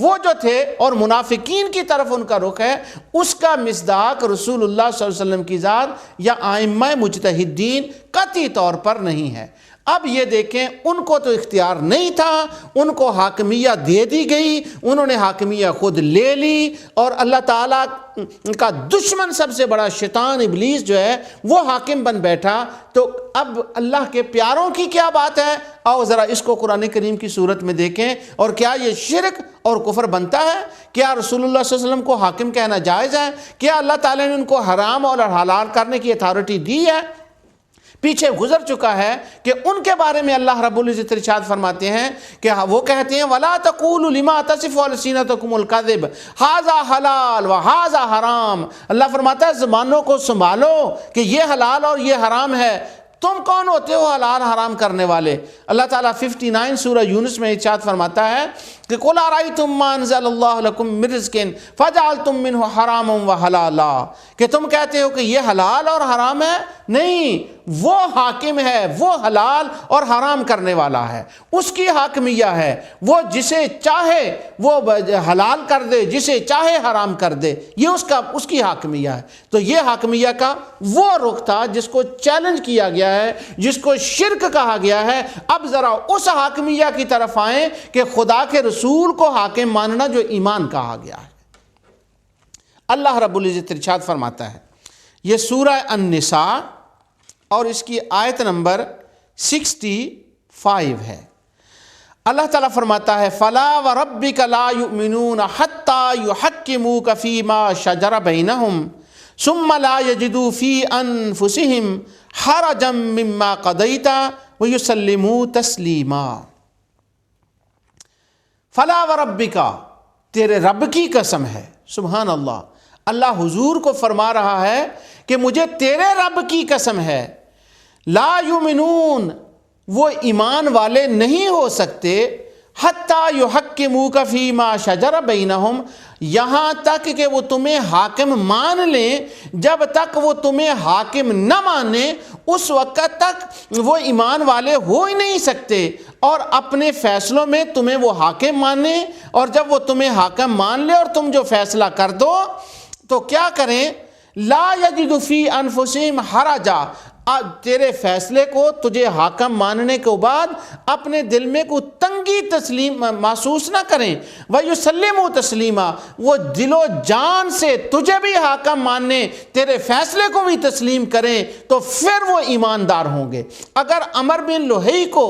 S1: وہ جو تھے، اور منافقین کی طرف ان کا رخ ہے۔ اس کا مصداق رسول اللہ صلی اللہ علیہ وسلم کی ذات یا ائمہ مجتہدین قطعی طور پر نہیں ہے۔ اب یہ دیکھیں، ان کو تو اختیار نہیں تھا، ان کو حاکمیہ دے دی گئی، انہوں نے حاکمیہ خود لے لی، اور اللہ تعالیٰ کا دشمن سب سے بڑا شیطان ابلیس جو ہے وہ حاکم بن بیٹھا۔ تو اب اللہ کے پیاروں کی کیا بات ہے؟ آؤ ذرا اس کو قرآن کریم کی صورت میں دیکھیں، اور کیا یہ شرک اور کفر بنتا ہے؟ کیا رسول اللہ صلی اللہ علیہ وسلم کو حاکم کہنا جائز ہے؟ کیا اللہ تعالیٰ نے ان کو حرام اور حلال کرنے کی اتھارٹی دی ہے؟ پیچھے گزر چکا ہے کہ ان کے بارے میں اللہ رب العزت ارشاد فرماتے ہیں کہ وہ کہتے ہیں وَلَا تَقُولُوا لِمَا تَصِفُ أَلْسِنَتُكُمُ الْكَذِبَ هَذَا حَلَالٌ وَهَذَا حَرَامٌ۔ اللہ فرماتا ہے زبانوں کو سنبھالو کہ یہ حلال اور یہ حرام ہے، تم کون ہوتے ہو حلال حرام کرنے والے؟ اللہ تعالیٰ 59 سورہ یونس میں ارشاد فرماتا ہے کہ قُلْ أَرَأَيْتُم مَّا أَنزَلَ اللَّهُ لَكُم مِّن رِّزْقٍ فَجَعَلْتُم مِّنْهُ حَرَامًا وَحَلَالًا، کہ تم کہتے ہو کہ یہ حلال اور حرام ہے؟ نہیں، وہ حاکم ہے، وہ حلال اور حرام کرنے والا ہے، اس کی حاکمیہ ہے، وہ جسے چاہے وہ حلال کر دے، جسے چاہے حرام کر دے، یہ اس کی حاکمیہ ہے۔ تو یہ حاکمیہ کا وہ رخ تھا جس کو چیلنج کیا گیا ہے، جس کو شرک کہا گیا ہے۔ اب ذرا اس حاکمیہ کی طرف آئیں کہ خدا کے رسول کو حاکم ماننا جو ایمان کہا گیا ہے۔ اللہ رب العزت ارشاد فرماتا ہے، یہ سورہ النساء اور اس کی آیت نمبر 65 ہے۔ اللہ تعالیٰ فرماتا ہے فَلَا وَرَبِّكَ لَا يُؤْمِنُونَ حَتَّى يُحَكِّمُوكَ فِي مَا شَجَرَ بَيْنَهُمْ ثُمَّ لَا يَجِدُوا فِي أَنفُسِهِمْ حَرَجًا مِّمَّا قَضَيْتَ وَيُسَلِّمُوا تَسْلِيمًا۔ فَلَا وَرَبِّكَ، تیرے رب کی قسم ہے۔ سبحان اللہ، اللہ حضور کو فرما رہا ہے کہ مجھے تیرے رب کی قسم ہے، لا یؤمنون، وہ ایمان والے نہیں ہو سکتے، حتیٰ یحکموک فیما شجر بینہم، یہاں تک کہ وہ تمہیں حاکم مان لیں۔ جب تک وہ تمہیں حاکم نہ مانے اس وقت تک وہ ایمان والے ہو ہی نہیں سکتے، اور اپنے فیصلوں میں تمہیں وہ حاکم مانے، اور جب وہ تمہیں حاکم مان لے اور تم جو فیصلہ کر دو تو کیا کریں؟ لا یجد فی انفسہم حرجا، تیرے فیصلے کو تجھے حاکم ماننے کے بعد اپنے دل میں کوئی تنگی تسلیم محسوس نہ کریں، وَيُسَلِّمُوا تَسْلِيمًا، وہ دل و جان سے تجھے بھی حاکم ماننے، تیرے فیصلے کو بھی تسلیم کریں، تو پھر وہ ایماندار ہوں گے۔ اگر عمر بن لوہی کو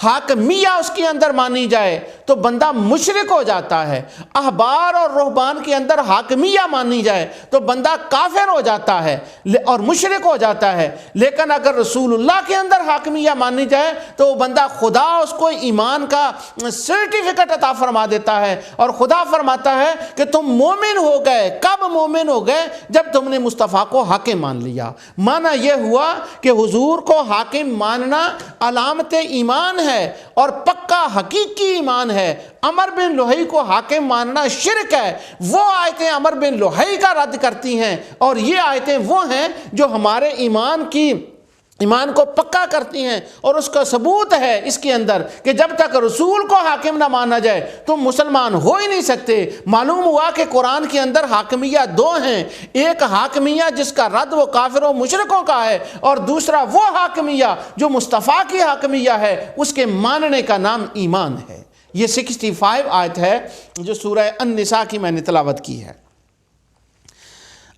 S1: حاکمیہ اس کے اندر مانی جائے تو بندہ مشرک ہو جاتا ہے، احبار اور رہبان کے اندر حاکمیہ مانی جائے تو بندہ کافر ہو جاتا ہے اور مشرک ہو جاتا ہے، لیکن اگر رسول اللہ کے اندر حاکمیہ مانی جائے تو وہ بندہ خدا اس کو ایمان کا سرٹیفکیٹ عطا فرما دیتا ہے، اور خدا فرماتا ہے کہ تم مومن ہو گئے۔ کب مومن ہو گئے؟ جب تم نے مصطفیٰ کو حاکم مان لیا۔ معنی یہ ہوا کہ حضور کو حاکم ماننا علامت ایمان ہے اور پکا حقیقی ایمان ہے۔ عمر بن لوہی کو حاکم ماننا شرک ہے۔ وہ آیتیں عمر بن لوہی کا رد کرتی ہیں، اور یہ آیتیں وہ ہیں جو ہمارے ایمان کو پکا کرتی ہیں، اور اس کا ثبوت ہے اس کے اندر کہ جب تک رسول کو حاکم نہ مانا جائے تم مسلمان ہو ہی نہیں سکتے۔ معلوم ہوا کہ قرآن کے اندر حاکمیہ دو ہیں، ایک حاکمیہ جس کا رد وہ کافروں مشرکوں کا ہے، اور دوسرا وہ حاکمیہ جو مصطفیٰ کی حاکمیہ ہے، اس کے ماننے کا نام ایمان ہے۔ یہ 65 آیت ہے جو سورہ النساء کی میں نے تلاوت کی ہے۔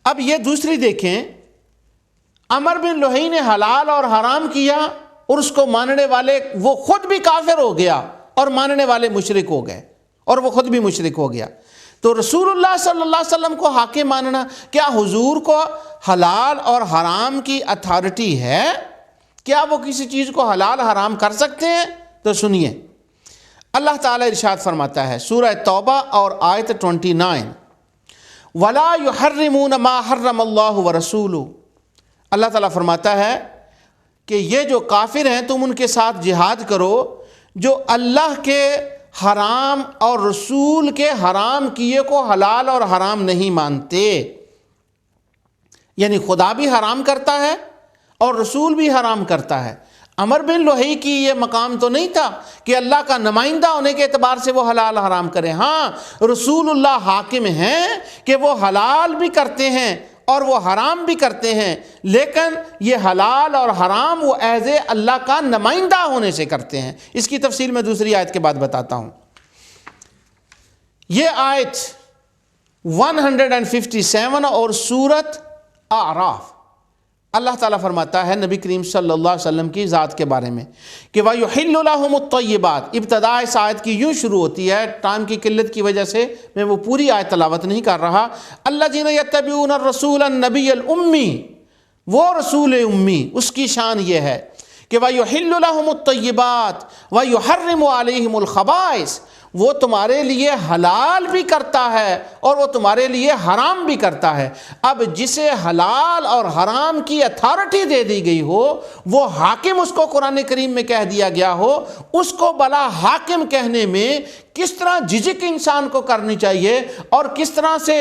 S1: اب یہ دوسری دیکھیں، عمر بن لوہی نے حلال اور حرام کیا اور اس کو ماننے والے وہ خود بھی کافر ہو گیا اور ماننے والے مشرک ہو گئے، اور وہ خود بھی مشرک ہو گیا۔ تو رسول اللہ صلی اللہ علیہ وسلم کو حاکم ماننا، کیا حضور کو حلال اور حرام کی اتھارٹی ہے؟ کیا وہ کسی چیز کو حلال حرام کر سکتے ہیں؟ تو سنیے، اللہ تعالیٰ ارشاد فرماتا ہے سورہ توبہ اور آیت 29، وَلَا يُحَرِّمُونَ مَا حَرَّمَ اللَّهُ وَرَسُولُهُ، اللہ تعالیٰ فرماتا ہے کہ یہ جو کافر ہیں تم ان کے ساتھ جہاد کرو جو اللہ کے حرام اور رسول کے حرام کیے کو حلال اور حرام نہیں مانتے۔ یعنی خدا بھی حرام کرتا ہے اور رسول بھی حرام کرتا ہے۔ عمر بن لوہی کی یہ مقام تو نہیں تھا کہ اللہ کا نمائندہ ہونے کے اعتبار سے وہ حلال حرام کرے۔ ہاں، رسول اللہ حاکم ہیں کہ وہ حلال بھی کرتے ہیں اور وہ حرام بھی کرتے ہیں، لیکن یہ حلال اور حرام وہ ایز اے اللہ کا نمائندہ ہونے سے کرتے ہیں۔ اس کی تفصیل میں دوسری آیت کے بعد بتاتا ہوں۔ یہ آیت 157 اور سورۃ اعراف، اللہ تعالیٰ فرماتا ہے نبی کریم صلی اللہ علیہ وسلم کی ذات کے بارے میں کہ وَيُحِلُّ لَهُمُ الطَّيِّبَاتِ، ابتدا اس آیت کی یوں شروع ہوتی ہے، ٹائم کی قلت کی وجہ سے میں وہ پوری آیت تلاوت نہیں کر رہا۔ الَّذِينَ يَتَّبِعُونَ الرَّسُولَ النَّبِيَّ الْأُمِّيَّ، وہ رسول امی، اس کی شان یہ ہے کہ وَيُحِلُّ لَهُمُ الطَّيِّبَاتِ وَيُحَرِّمُ عَلَيْهِمُ الْخَبَائِثَ، وہ تمہارے لیے حلال بھی کرتا ہے اور وہ تمہارے لیے حرام بھی کرتا ہے۔ اب جسے حلال اور حرام کی اتھارٹی دے دی گئی ہو، وہ حاکم اس کو قرآن کریم میں کہہ دیا گیا ہو، اس کو بلا حاکم کہنے میں کس طرح جھجک انسان کو کرنی چاہیے اور کس طرح سے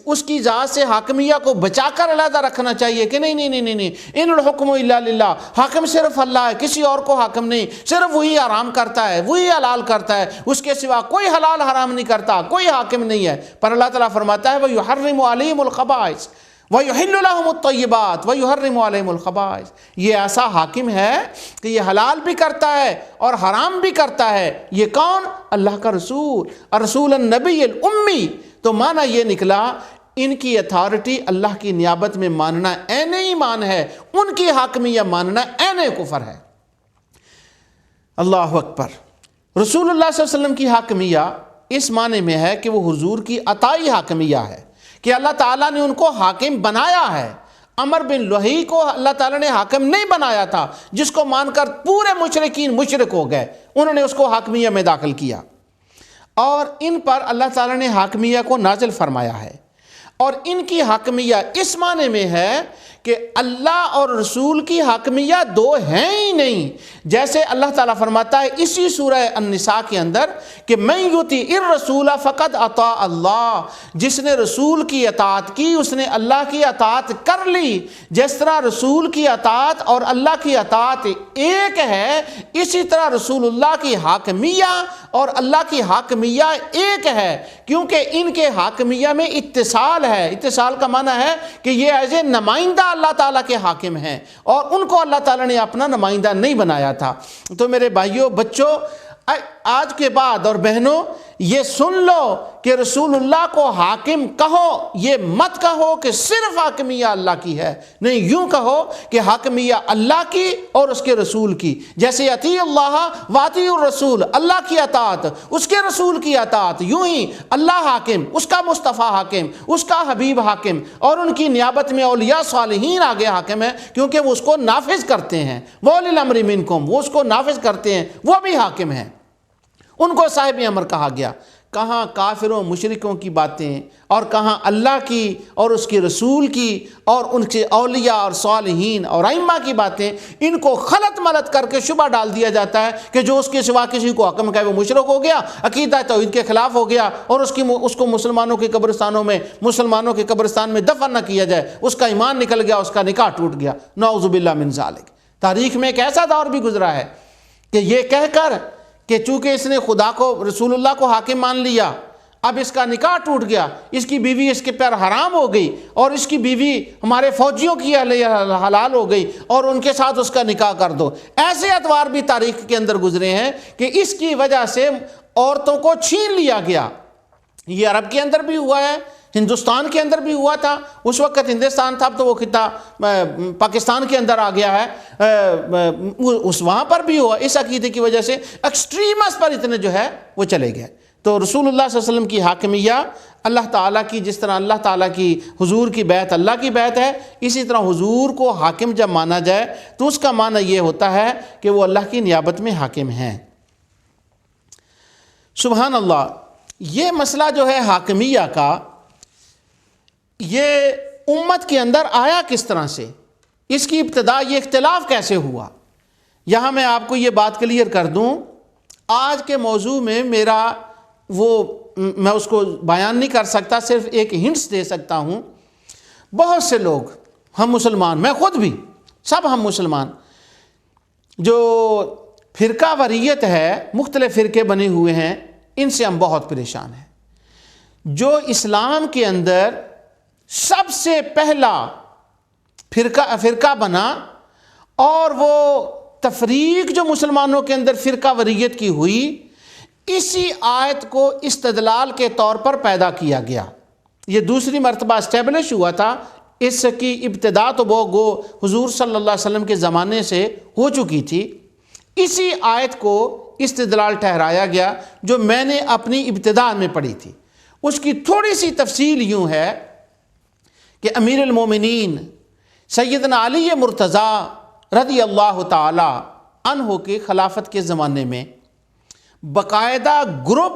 S1: اس کی ذات سے حاکمیہ کو بچا کر علیحدہ رکھنا چاہیے کہ نہیں، ان الحکم الا للہ، حاکم صرف اللہ ہے، کسی اور کو حاکم نہیں، صرف وہی حرام کرتا ہے، وہی حلال کرتا ہے، اس کے سوا کوئی حلال حرام نہیں کرتا، کوئی حاکم نہیں ہے۔ پر اللہ تعالیٰ فرماتا ہے وَيُحَرِّمُ عَلَيْهِمُ الْخَبَائِثَ وَيُحِلُّ لَهُمُ الطَّيِّبَاتِ وَيُحَرِّمُ عَلَيْهِمُ الْخَبَائِثَ۔ یہ ایسا حاکم ہے کہ یہ حلال بھی کرتا ہے اور حرام بھی کرتا ہے۔ یہ کون؟ اللہ کا رسول، الرسول النبی الامی۔ تو معنی یہ نکلا ان کی اتھارٹی اللہ کی نیابت میں ماننا عین ایمان ہے، ان کی حاکمیہ ماننا عین کفر ہے۔ اللہ اکبر۔ رسول اللہ صلی اللہ علیہ وسلم کی حاکمیہ اس معنی میں ہے کہ وہ حضور کی عطائی حاکمیہ ہے کہ اللہ تعالیٰ نے ان کو حاکم بنایا ہے۔ عمر بن لوہی کو اللہ تعالیٰ نے حاکم نہیں بنایا تھا، جس کو مان کر پورے مشرکین مشرک ہو گئے، انہوں نے اس کو حاکمیہ میں داخل کیا، اور ان پر اللہ تعالیٰ نے حاکمیہ کو نازل فرمایا ہے۔ اور ان کی حاکمیہ اس معنی میں ہے کہ اللہ اور رسول کی حاکمیہ دو ہیں ہی نہیں۔ جیسے اللہ تعالیٰ فرماتا ہے اسی سورہ النساء کے اندر کہ مَن یُطِعِ الرَّسُولَ فَقَدْ أَطَاعَ اللَّهَ، جس نے رسول کی اطاعت کی اس نے اللہ کی اطاعت کر لی۔ جس طرح رسول کی اطاعت اور اللہ کی اطاعت ایک ہے، اسی طرح رسول اللہ کی حاکمیہ اور اللہ کی حاکمیہ ایک ہے، کیونکہ ان کے حاکمیہ میں اتصال ہے۔ اتصال کا معنی ہے کہ یہ ایز اے نمائندہ اللہ تعالیٰ کے حاکم ہیں، اور ان کو اللہ تعالیٰ نے اپنا نمائندہ نہیں بنایا تھا۔ تو میرے بھائیوں، بچوں، آج کے بعد اور بہنوں، یہ سن لو کہ رسول اللہ کو حاکم کہو، یہ مت کہو کہ صرف حاکمیہ اللہ کی ہے، نہیں، یوں کہو کہ حاکمیہ اللہ کی اور اس کے رسول کی۔ جیسے اطیع اللہ واطیع الرسول، اللہ کی اطاعت، اس کے رسول کی اطاعت، یوں ہی اللہ حاکم، اس کا مصطفیٰ حاکم، اس کا حبیب حاکم، اور ان کی نیابت میں اولیاء صالحین آگے حاکم ہیں، کیونکہ وہ اس کو نافذ کرتے ہیں۔ وَأُولِي الْأَمْرِ مِنْكُمْ، وہ اس کو نافذ کرتے ہیں، وہ بھی حاکم ہیں، ان کو صاحب امر کہا گیا۔ کہاں کافروں مشرکوں کی باتیں اور کہاں اللہ کی اور اس کے رسول کی اور ان کے اولیاء اور صالحین اور ائمہ کی باتیں، ان کو خلط ملط کر کے شبہ ڈال دیا جاتا ہے کہ جو اس کے سوا کسی کو حکم کہے وہ مشرک ہو گیا، عقیدہ توحید کے خلاف ہو گیا، اور اس کو مسلمانوں کے قبرستانوں میں، مسلمانوں کے قبرستان میں دفن نہ کیا جائے، اس کا ایمان نکل گیا، اس کا نکاح ٹوٹ گیا، نعوذ باللہ من ذالک۔ تاریخ میں ایک ایسا دور بھی گزرا ہے کہ یہ کہہ کر کہ چونکہ اس نے خدا کو، رسول اللہ کو حاکم مان لیا، اب اس کا نکاح ٹوٹ گیا، اس کی بیوی اس کے پر حرام ہو گئی، اور اس کی بیوی ہمارے فوجیوں کی حلال ہو گئی، اور ان کے ساتھ اس کا نکاح کر دو۔ ایسے ادوار بھی تاریخ کے اندر گزرے ہیں کہ اس کی وجہ سے عورتوں کو چھین لیا گیا۔ یہ عرب کے اندر بھی ہوا ہے، ہندوستان کے اندر بھی ہوا تھا، اس وقت ہندوستان تھا، اب تو وہ خطہ پاکستان کے اندر آ گیا ہے، وہاں پر بھی ہوا۔ اس عقیدے کی وجہ سے ایکسٹریمس پر اتنے جو ہے وہ چلے گئے۔ تو رسول اللہ صلی اللہ علیہ وسلم کی حاکمیہ اللہ تعالیٰ کی، جس طرح اللہ تعالیٰ کی حضور کی بیعت اللہ کی بیعت ہے، اسی طرح حضور کو حاکم جب مانا جائے تو اس کا معنی یہ ہوتا ہے کہ وہ اللہ کی نیابت میں حاکم ہیں۔ سبحان اللہ۔ یہ مسئلہ جو ہے حاکمیہ کا، یہ امت کے اندر آیا کس طرح سے، اس کی ابتدا، یہ اختلاف کیسے ہوا؟ یہاں میں آپ کو یہ بات کلیئر کر دوں، آج کے موضوع میں میں اس کو بیان نہیں کر سکتا، صرف ایک ہنٹس دے سکتا ہوں۔ بہت سے لوگ، ہم مسلمان، میں خود بھی، سب ہم مسلمان، جو فرقہ واریت ہے، مختلف فرقے بنے ہوئے ہیں، ان سے ہم بہت پریشان ہیں۔ جو اسلام کے اندر سب سے پہلا فرقہ بنا، اور وہ تفریق جو مسلمانوں کے اندر فرقہ واریت کی ہوئی، اسی آیت کو استدلال کے طور پر پیدا کیا گیا۔ یہ دوسری مرتبہ اسٹیبلش ہوا تھا، اس کی ابتدا تو وہ حضور صلی اللہ علیہ وسلم کے زمانے سے ہو چکی تھی۔ اسی آیت کو استدلال ٹھہرایا گیا جو میں نے اپنی ابتدا میں پڑھی تھی۔ اس کی تھوڑی سی تفصیل یوں ہے کہ امیر المومنین سیدنا علی مرتضیٰ رضی اللہ تعالی عنہ کے خلافت کے زمانے میں باقاعدہ گروپ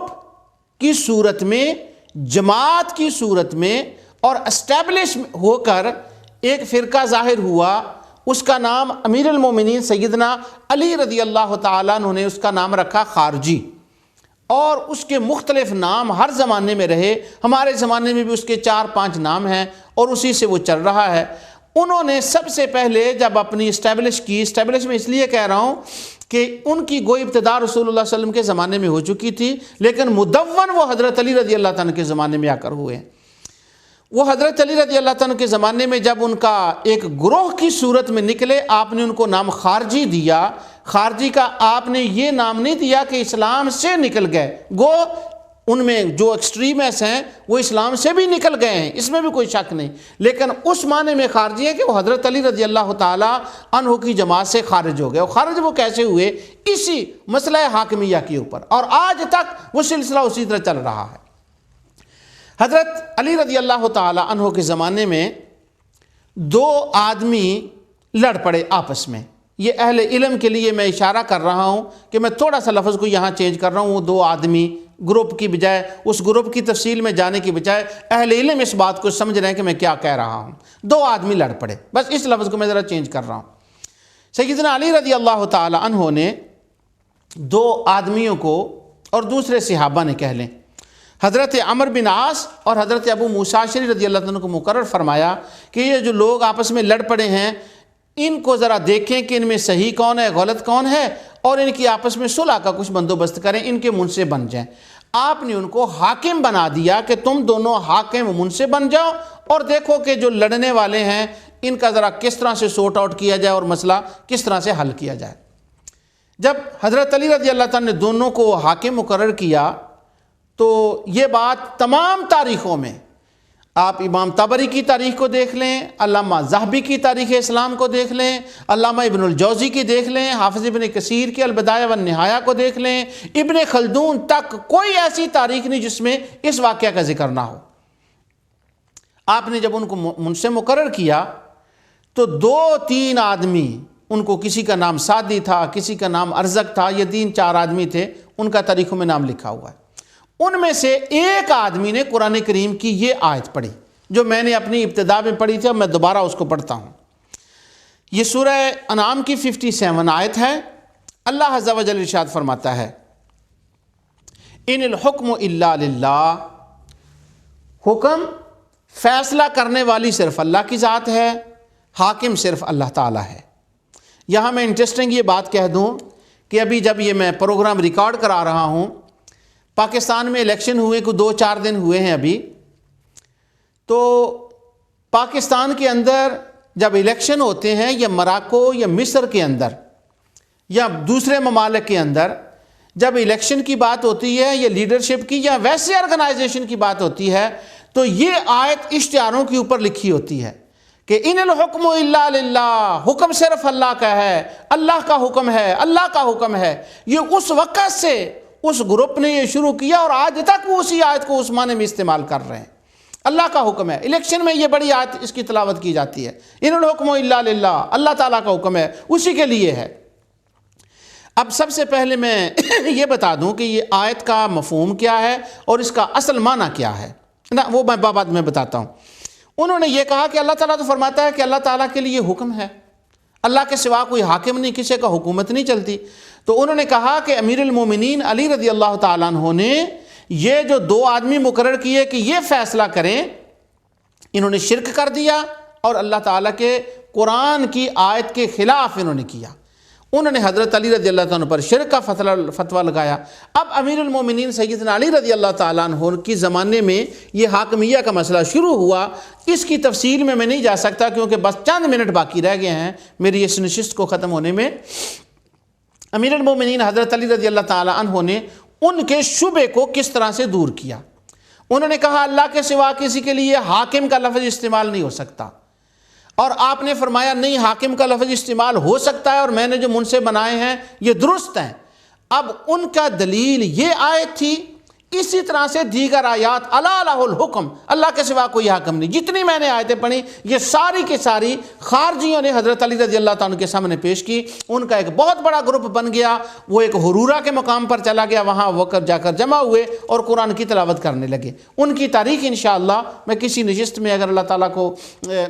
S1: کی صورت میں، جماعت کی صورت میں اور اسٹیبلش ہو کر ایک فرقہ ظاہر ہوا، اس کا نام امیر المومنین سیدنا علی رضی اللہ تعالیٰ عنہ نے اس کا نام رکھا خارجی، اور اس کے مختلف نام ہر زمانے میں رہے، ہمارے زمانے میں بھی اس کے 4-5 نام ہیں اور اسی سے وہ چل رہا ہے۔ انہوں نے سب سے پہلے جب اپنی اسٹیبلش میں اس لیے کہہ رہا ہوں کہ ان کی گوئی ابتدا رسول اللہ صلی اللہ علیہ وسلم کے زمانے میں ہو چکی تھی، لیکن مدون وہ حضرت علی رضی اللہ تعالیٰ کے زمانے میں آ کر ہوئے ہیں۔ وہ حضرت علی رضی اللہ تعالیٰ کے زمانے میں جب ان کا ایک گروہ کی صورت میں نکلے، آپ نے ان کو نام خارجی دیا۔ خارجی کا آپ نے یہ نام نہیں دیا کہ اسلام سے نکل گئے، گو ان میں جو ایکسٹریمسٹ ہیں وہ اسلام سے بھی نکل گئے ہیں، اس میں بھی کوئی شک نہیں، لیکن اس معنی میں خارجی ہے کہ وہ حضرت علی رضی اللہ تعالیٰ عنہ کی جماعت سے خارج ہو گئے۔ اور خارج وہ کیسے ہوئے؟ اسی مسئلہ حاکمیہ کے اوپر، اور آج تک وہ سلسلہ اسی طرح چل رہا ہے۔ حضرت علی رضی اللہ تعالیٰ عنہ کے زمانے میں 2 آدمی لڑ پڑے آپس میں۔ یہ اہل علم کے لیے میں اشارہ کر رہا ہوں کہ میں تھوڑا سا لفظ کو یہاں چینج کر رہا ہوں۔ وہ 2 آدمی گروپ کی بجائے، اس گروپ کی تفصیل میں جانے کی بجائے اہل علم اس بات کو سمجھ رہے ہیں کہ میں کیا کہہ رہا ہوں۔ 2 آدمی لڑ پڑے، بس اس لفظ کو میں ذرا چینج کر رہا ہوں۔ سیدنا علی رضی اللہ تعالیٰ عنہ نے 2 آدمیوں کو، اور دوسرے صحابہ نے کہہ لیں، حضرت عمرو بن عاص اور حضرت ابو موسیٰ اشعری رضی اللہ عنہ کو مقرر فرمایا کہ یہ جو لوگ آپس میں لڑ پڑے ہیں، ان کو ذرا دیکھیں کہ ان میں صحیح کون ہے، غلط کون ہے، اور ان کی آپس میں صلح کا کچھ بندوبست کریں، ان کے منصف بن جائیں۔ آپ نے ان کو حاکم بنا دیا کہ تم دونوں حاکم منصف بن جاؤ، اور دیکھو کہ جو لڑنے والے ہیں ان کا ذرا کس طرح سے سورٹ آؤٹ کیا جائے اور مسئلہ کس طرح سے حل کیا جائے۔ جب حضرت علی رضی اللہ تعالیٰ نے دونوں کو حاکم مقرر کیا تو یہ بات تمام تاریخوں میں، آپ امام طبری کی تاریخ کو دیکھ لیں، علامہ ذہبی کی تاریخ اسلام کو دیکھ لیں، علامہ ابن الجوزی کی دیکھ لیں، حافظ ابن کثیر کی البدایہ والنہایہ کو دیکھ لیں، ابن خلدون تک، کوئی ایسی تاریخ نہیں جس میں اس واقعہ کا ذکر نہ ہو۔ آپ نے جب ان کو منصف مقرر کیا تو 2-3 آدمی، ان کو کسی کا نام سعدی تھا، کسی کا نام ارزق تھا، یہ 3-4 آدمی تھے، ان کا تاریخوں میں نام لکھا ہوا ہے۔ ان میں سے ایک آدمی نے قرآن کریم کی یہ آیت پڑھی جو میں نے اپنی ابتدا میں پڑھی تھی، اور میں دوبارہ اس کو پڑھتا ہوں۔ یہ سورہ انعام کی 57 آیت ہے۔ اللہ عز و جل ارشاد فرماتا ہے، ان الحکم الا للہ، حکم فیصلہ کرنے والی صرف اللہ کی ذات ہے، حاکم صرف اللہ تعالیٰ ہے۔ یہاں میں انٹرسٹنگ یہ بات کہہ دوں کہ ابھی جب یہ میں پروگرام ریکارڈ کرا رہا ہوں، پاکستان میں الیکشن ہوئے کو 2-4 دن ہوئے ہیں ابھی، تو پاکستان کے اندر جب الیکشن ہوتے ہیں، یا مراکو یا مصر کے اندر یا دوسرے ممالک کے اندر جب الیکشن کی بات ہوتی ہے، یا لیڈرشپ کی یا ویسے آرگنائزیشن کی بات ہوتی ہے، تو یہ آیت اشتہاروں کے اوپر لکھی ہوتی ہے کہ ان الحکم الا للہ، حکم صرف اللہ کا ہے، اللہ کا حکم ہے، اللہ کا حکم ہے۔ یہ اس وقت سے اس گروپ نے یہ شروع کیا، اور آج تک وہ اسی آیت کو اس معنی میں استعمال کر رہے ہیں۔ اللہ کا حکم ہے، الیکشن میں یہ بڑی آیت اس کی تلاوت کی جاتی ہے، ان الحکم الا للہ، اللہ تعالیٰ کا حکم ہے، اسی کے لیے ہے۔ اب سب سے پہلے میں یہ بتا دوں کہ یہ آیت کا مفہوم کیا ہے اور اس کا اصل معنی کیا ہے، وہ میں بعد میں بتاتا ہوں۔ انہوں نے یہ کہا کہ اللہ تعالیٰ تو فرماتا ہے کہ اللہ تعالیٰ کے لیے حکم ہے، اللہ کے سوا کوئی حاکم نہیں، کسی کا حکومت نہیں چلتی۔ تو انہوں نے کہا کہ امیر المومنین علی رضی اللہ تعالیٰ عنہ نے یہ جو 2 آدمی مقرر کیے کہ یہ فیصلہ کریں، انہوں نے شرک کر دیا اور اللہ تعالیٰ کے قرآن کی آیت کے خلاف انہوں نے کیا۔ انہوں نے حضرت علی رضی اللہ تعالیٰ عنہ پر شرک کا فتویٰ لگایا۔ اب امیر المومنین سیدنا علی رضی اللہ تعالیٰ عنہ کی زمانے میں یہ حاکمیہ کا مسئلہ شروع ہوا۔ اس کی تفصیل میں نہیں جا سکتا کیونکہ بس چند منٹ باقی رہ گئے ہیں میری اس نشست کو ختم ہونے میں۔ امیر المومنین حضرت علی رضی اللہ تعالیٰ عنہ نے ان کے شبے کو کس طرح سے دور کیا۔ انہوں نے کہا اللہ کے سوا کسی کے لیے حاکم کا لفظ استعمال نہیں ہو سکتا، اور آپ نے فرمایا نہیں، حاکم کا لفظ استعمال ہو سکتا ہے، اور میں نے جو منصف بنائے ہیں یہ درست ہیں۔ اب ان کا دلیل یہ آیت تھی اسی طرح سے دیگر آیات الا لہ الحکم، اللہ کے سوا کوئی حاکم نہیں، جتنی میں نے آیتیں پڑھی یہ ساری کی ساری خارجیوں نے حضرت علی رضی اللہ تعالیٰ عنہ کے سامنے پیش کی. ان کا ایک بہت بڑا گروپ بن گیا، وہ ایک حرورہ کے مقام پر چلا گیا، وہاں وہ جا کر جمع ہوئے اور قرآن کی تلاوت کرنے لگے. ان کی تاریخ انشاءاللہ میں کسی نشست میں اگر اللہ تعالیٰ کو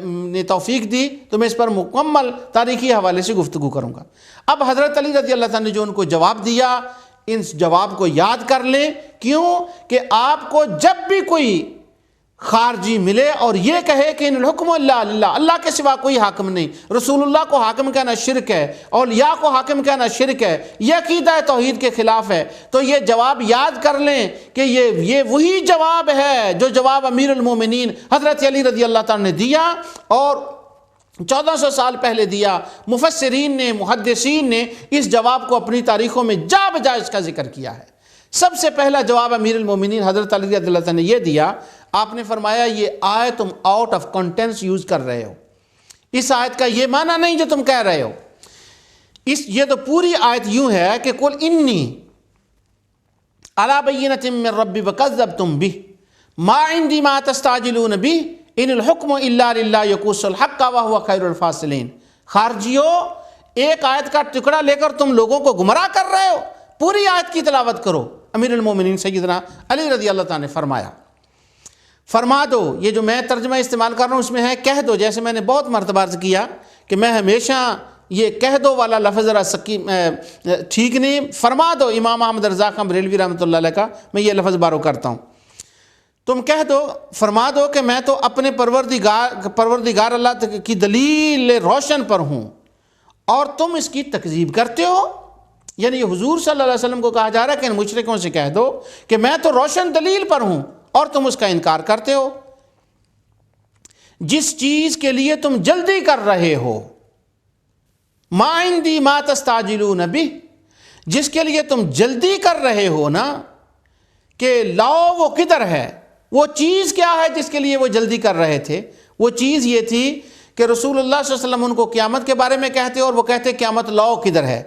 S1: نے توفیق دی تو میں اس پر مکمل تاریخی حوالے سے گفتگو کروں گا. اب حضرت علی رضی اللہ تعالیٰ نے جو ان کو جواب دیا، ان جواب کو یاد کر لیں. کیوں کہ آپ کو جب بھی کوئی خارجی ملے اور یہ کہے کہ ان الحکم الا للہ، اللہ کے سوا کوئی حاکم نہیں، رسول اللہ کو حاکم کہنا شرک ہے، اولیاء کو حاکم کہنا شرک ہے، یہ عقیدہ توحید کے خلاف ہے، تو یہ جواب یاد کر لیں کہ یہ وہی جواب ہے جو جواب امیر المومنین حضرت علی رضی اللہ تعالیٰ نے دیا، اور 1400 سال پہلے دیا. مفسرین نے، محدثین نے اس جواب کو اپنی تاریخوں میں جا بجا اس کا ذکر کیا ہے. سب سے پہلا جواب امیر المومنین حضرت علی رضی اللہ تعالیٰ نے یہ دیا. آپ نے فرمایا یہ آیت تم آؤٹ آف کنٹینس یوز کر رہے ہو، اس آیت کا یہ معنی نہیں جو تم کہہ رہے ہو. یہ تو پوری آیت یوں ہے کہ قل انی علی بینۃ من ربی وکذبتم بہ ما عندی ما تستعجلون بہ ان الحکم الا للہ یقص الحق وہو خیر الفاصلین. خارجیوں، ایک آیت کا ٹکڑا لے کر تم لوگوں کو گمراہ کر رہے ہو، پوری آیت کی تلاوت کرو. امیر المومنین سیدنا علی رضی اللہ تعالیٰ نے فرمایا، فرما دو. یہ جو میں ترجمہ استعمال کر رہا ہوں اس میں ہے کہہ دو، جیسے میں نے بہت مرتبہ عرض کیا کہ میں ہمیشہ یہ کہہ دو والا لفظ ذرا ٹھیک نہیں. فرما دو امام احمد رضا خان بریلوی رحمۃ اللہ علیہ کا میں یہ لفظ بارو کرتا ہوں. تم کہہ دو، فرما دو کہ میں تو اپنے پروردگار اللہ کی دلیل روشن پر ہوں اور تم اس کی تکذیب کرتے ہو. یعنی یہ حضور صلی اللہ علیہ وسلم کو کہا جا رہا ہے کہ ان مشرکوں سے کہہ دو کہ میں تو روشن دلیل پر ہوں اور تم اس کا انکار کرتے ہو. جس چیز کے لیے تم جلدی کر رہے ہو، ما عندی ما تستعجلون بہ، جس کے لیے تم جلدی کر رہے ہو نا، کہ لاؤ وہ کدھر ہے، وہ چیز کیا ہے جس کے لیے وہ جلدی کر رہے تھے؟ وہ چیز یہ تھی کہ رسول اللہ صلی اللہ علیہ وسلم ان کو قیامت کے بارے میں کہتے اور وہ کہتے قیامت لاؤ کدھر ہے.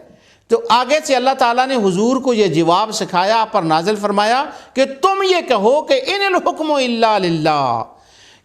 S1: تو آگے سے اللہ تعالیٰ نے حضور کو یہ جواب سکھایا، آپ پر نازل فرمایا کہ تم یہ کہو کہ ان الحکم الا للہ،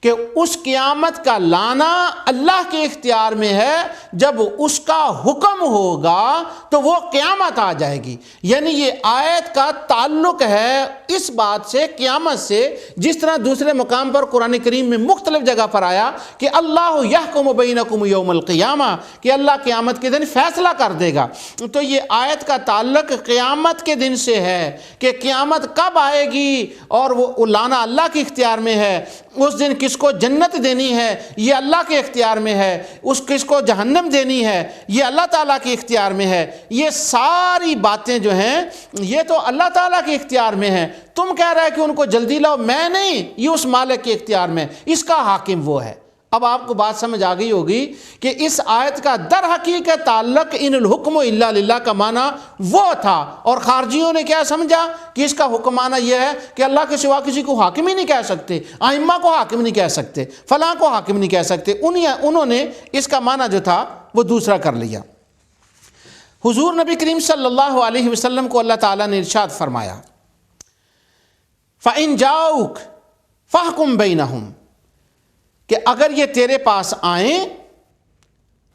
S1: کہ اس قیامت کا لانا اللہ کے اختیار میں ہے. جب اس کا حکم ہوگا تو وہ قیامت آ جائے گی. یعنی یہ آیت کا تعلق ہے اس بات سے، قیامت سے، جس طرح دوسرے مقام پر قرآن کریم میں مختلف جگہ پر آیا کہ اللہ یحکم بینکم یوم القیامہ، کہ اللہ قیامت کے دن فیصلہ کر دے گا. تو یہ آیت کا تعلق قیامت کے دن سے ہے کہ قیامت کب آئے گی، اور وہ لانا اللہ کے اختیار میں ہے. اس دن کس کو جنت دینی ہے یہ اللہ کے اختیار میں ہے، کس کو جہنم دینی ہے یہ اللہ تعالیٰ کے اختیار میں ہے. یہ ساری باتیں جو ہیں یہ تو اللہ تعالیٰ کے اختیار میں ہیں. تم کہہ رہے کہ ان کو جلدی لاؤ، میں نہیں، یہ اس مالک کے اختیار میں، اس کا حاکم وہ ہے. اب آپ کو بات سمجھ آ گئی ہوگی کہ اس آیت کا در حقیقت تعلق ان الحکم الا للہ کا معنی وہ تھا، اور خارجیوں نے کیا سمجھا کہ اس کا حکم معنی یہ ہے کہ اللہ کے سوا کسی کو حاکم ہی نہیں کہہ سکتے، ائمہ کو حاکم نہیں کہہ سکتے، فلاں کو حاکم نہیں کہہ سکتے. انہوں نے اس کا معنی جو تھا وہ دوسرا کر لیا. حضور نبی کریم صلی اللہ علیہ وسلم کو اللہ تعالیٰ نے ارشاد فرمایا، فَإِن جَاءُوكَ فَاحْكُم بَيْنَهُمْ، کہ اگر یہ تیرے پاس آئیں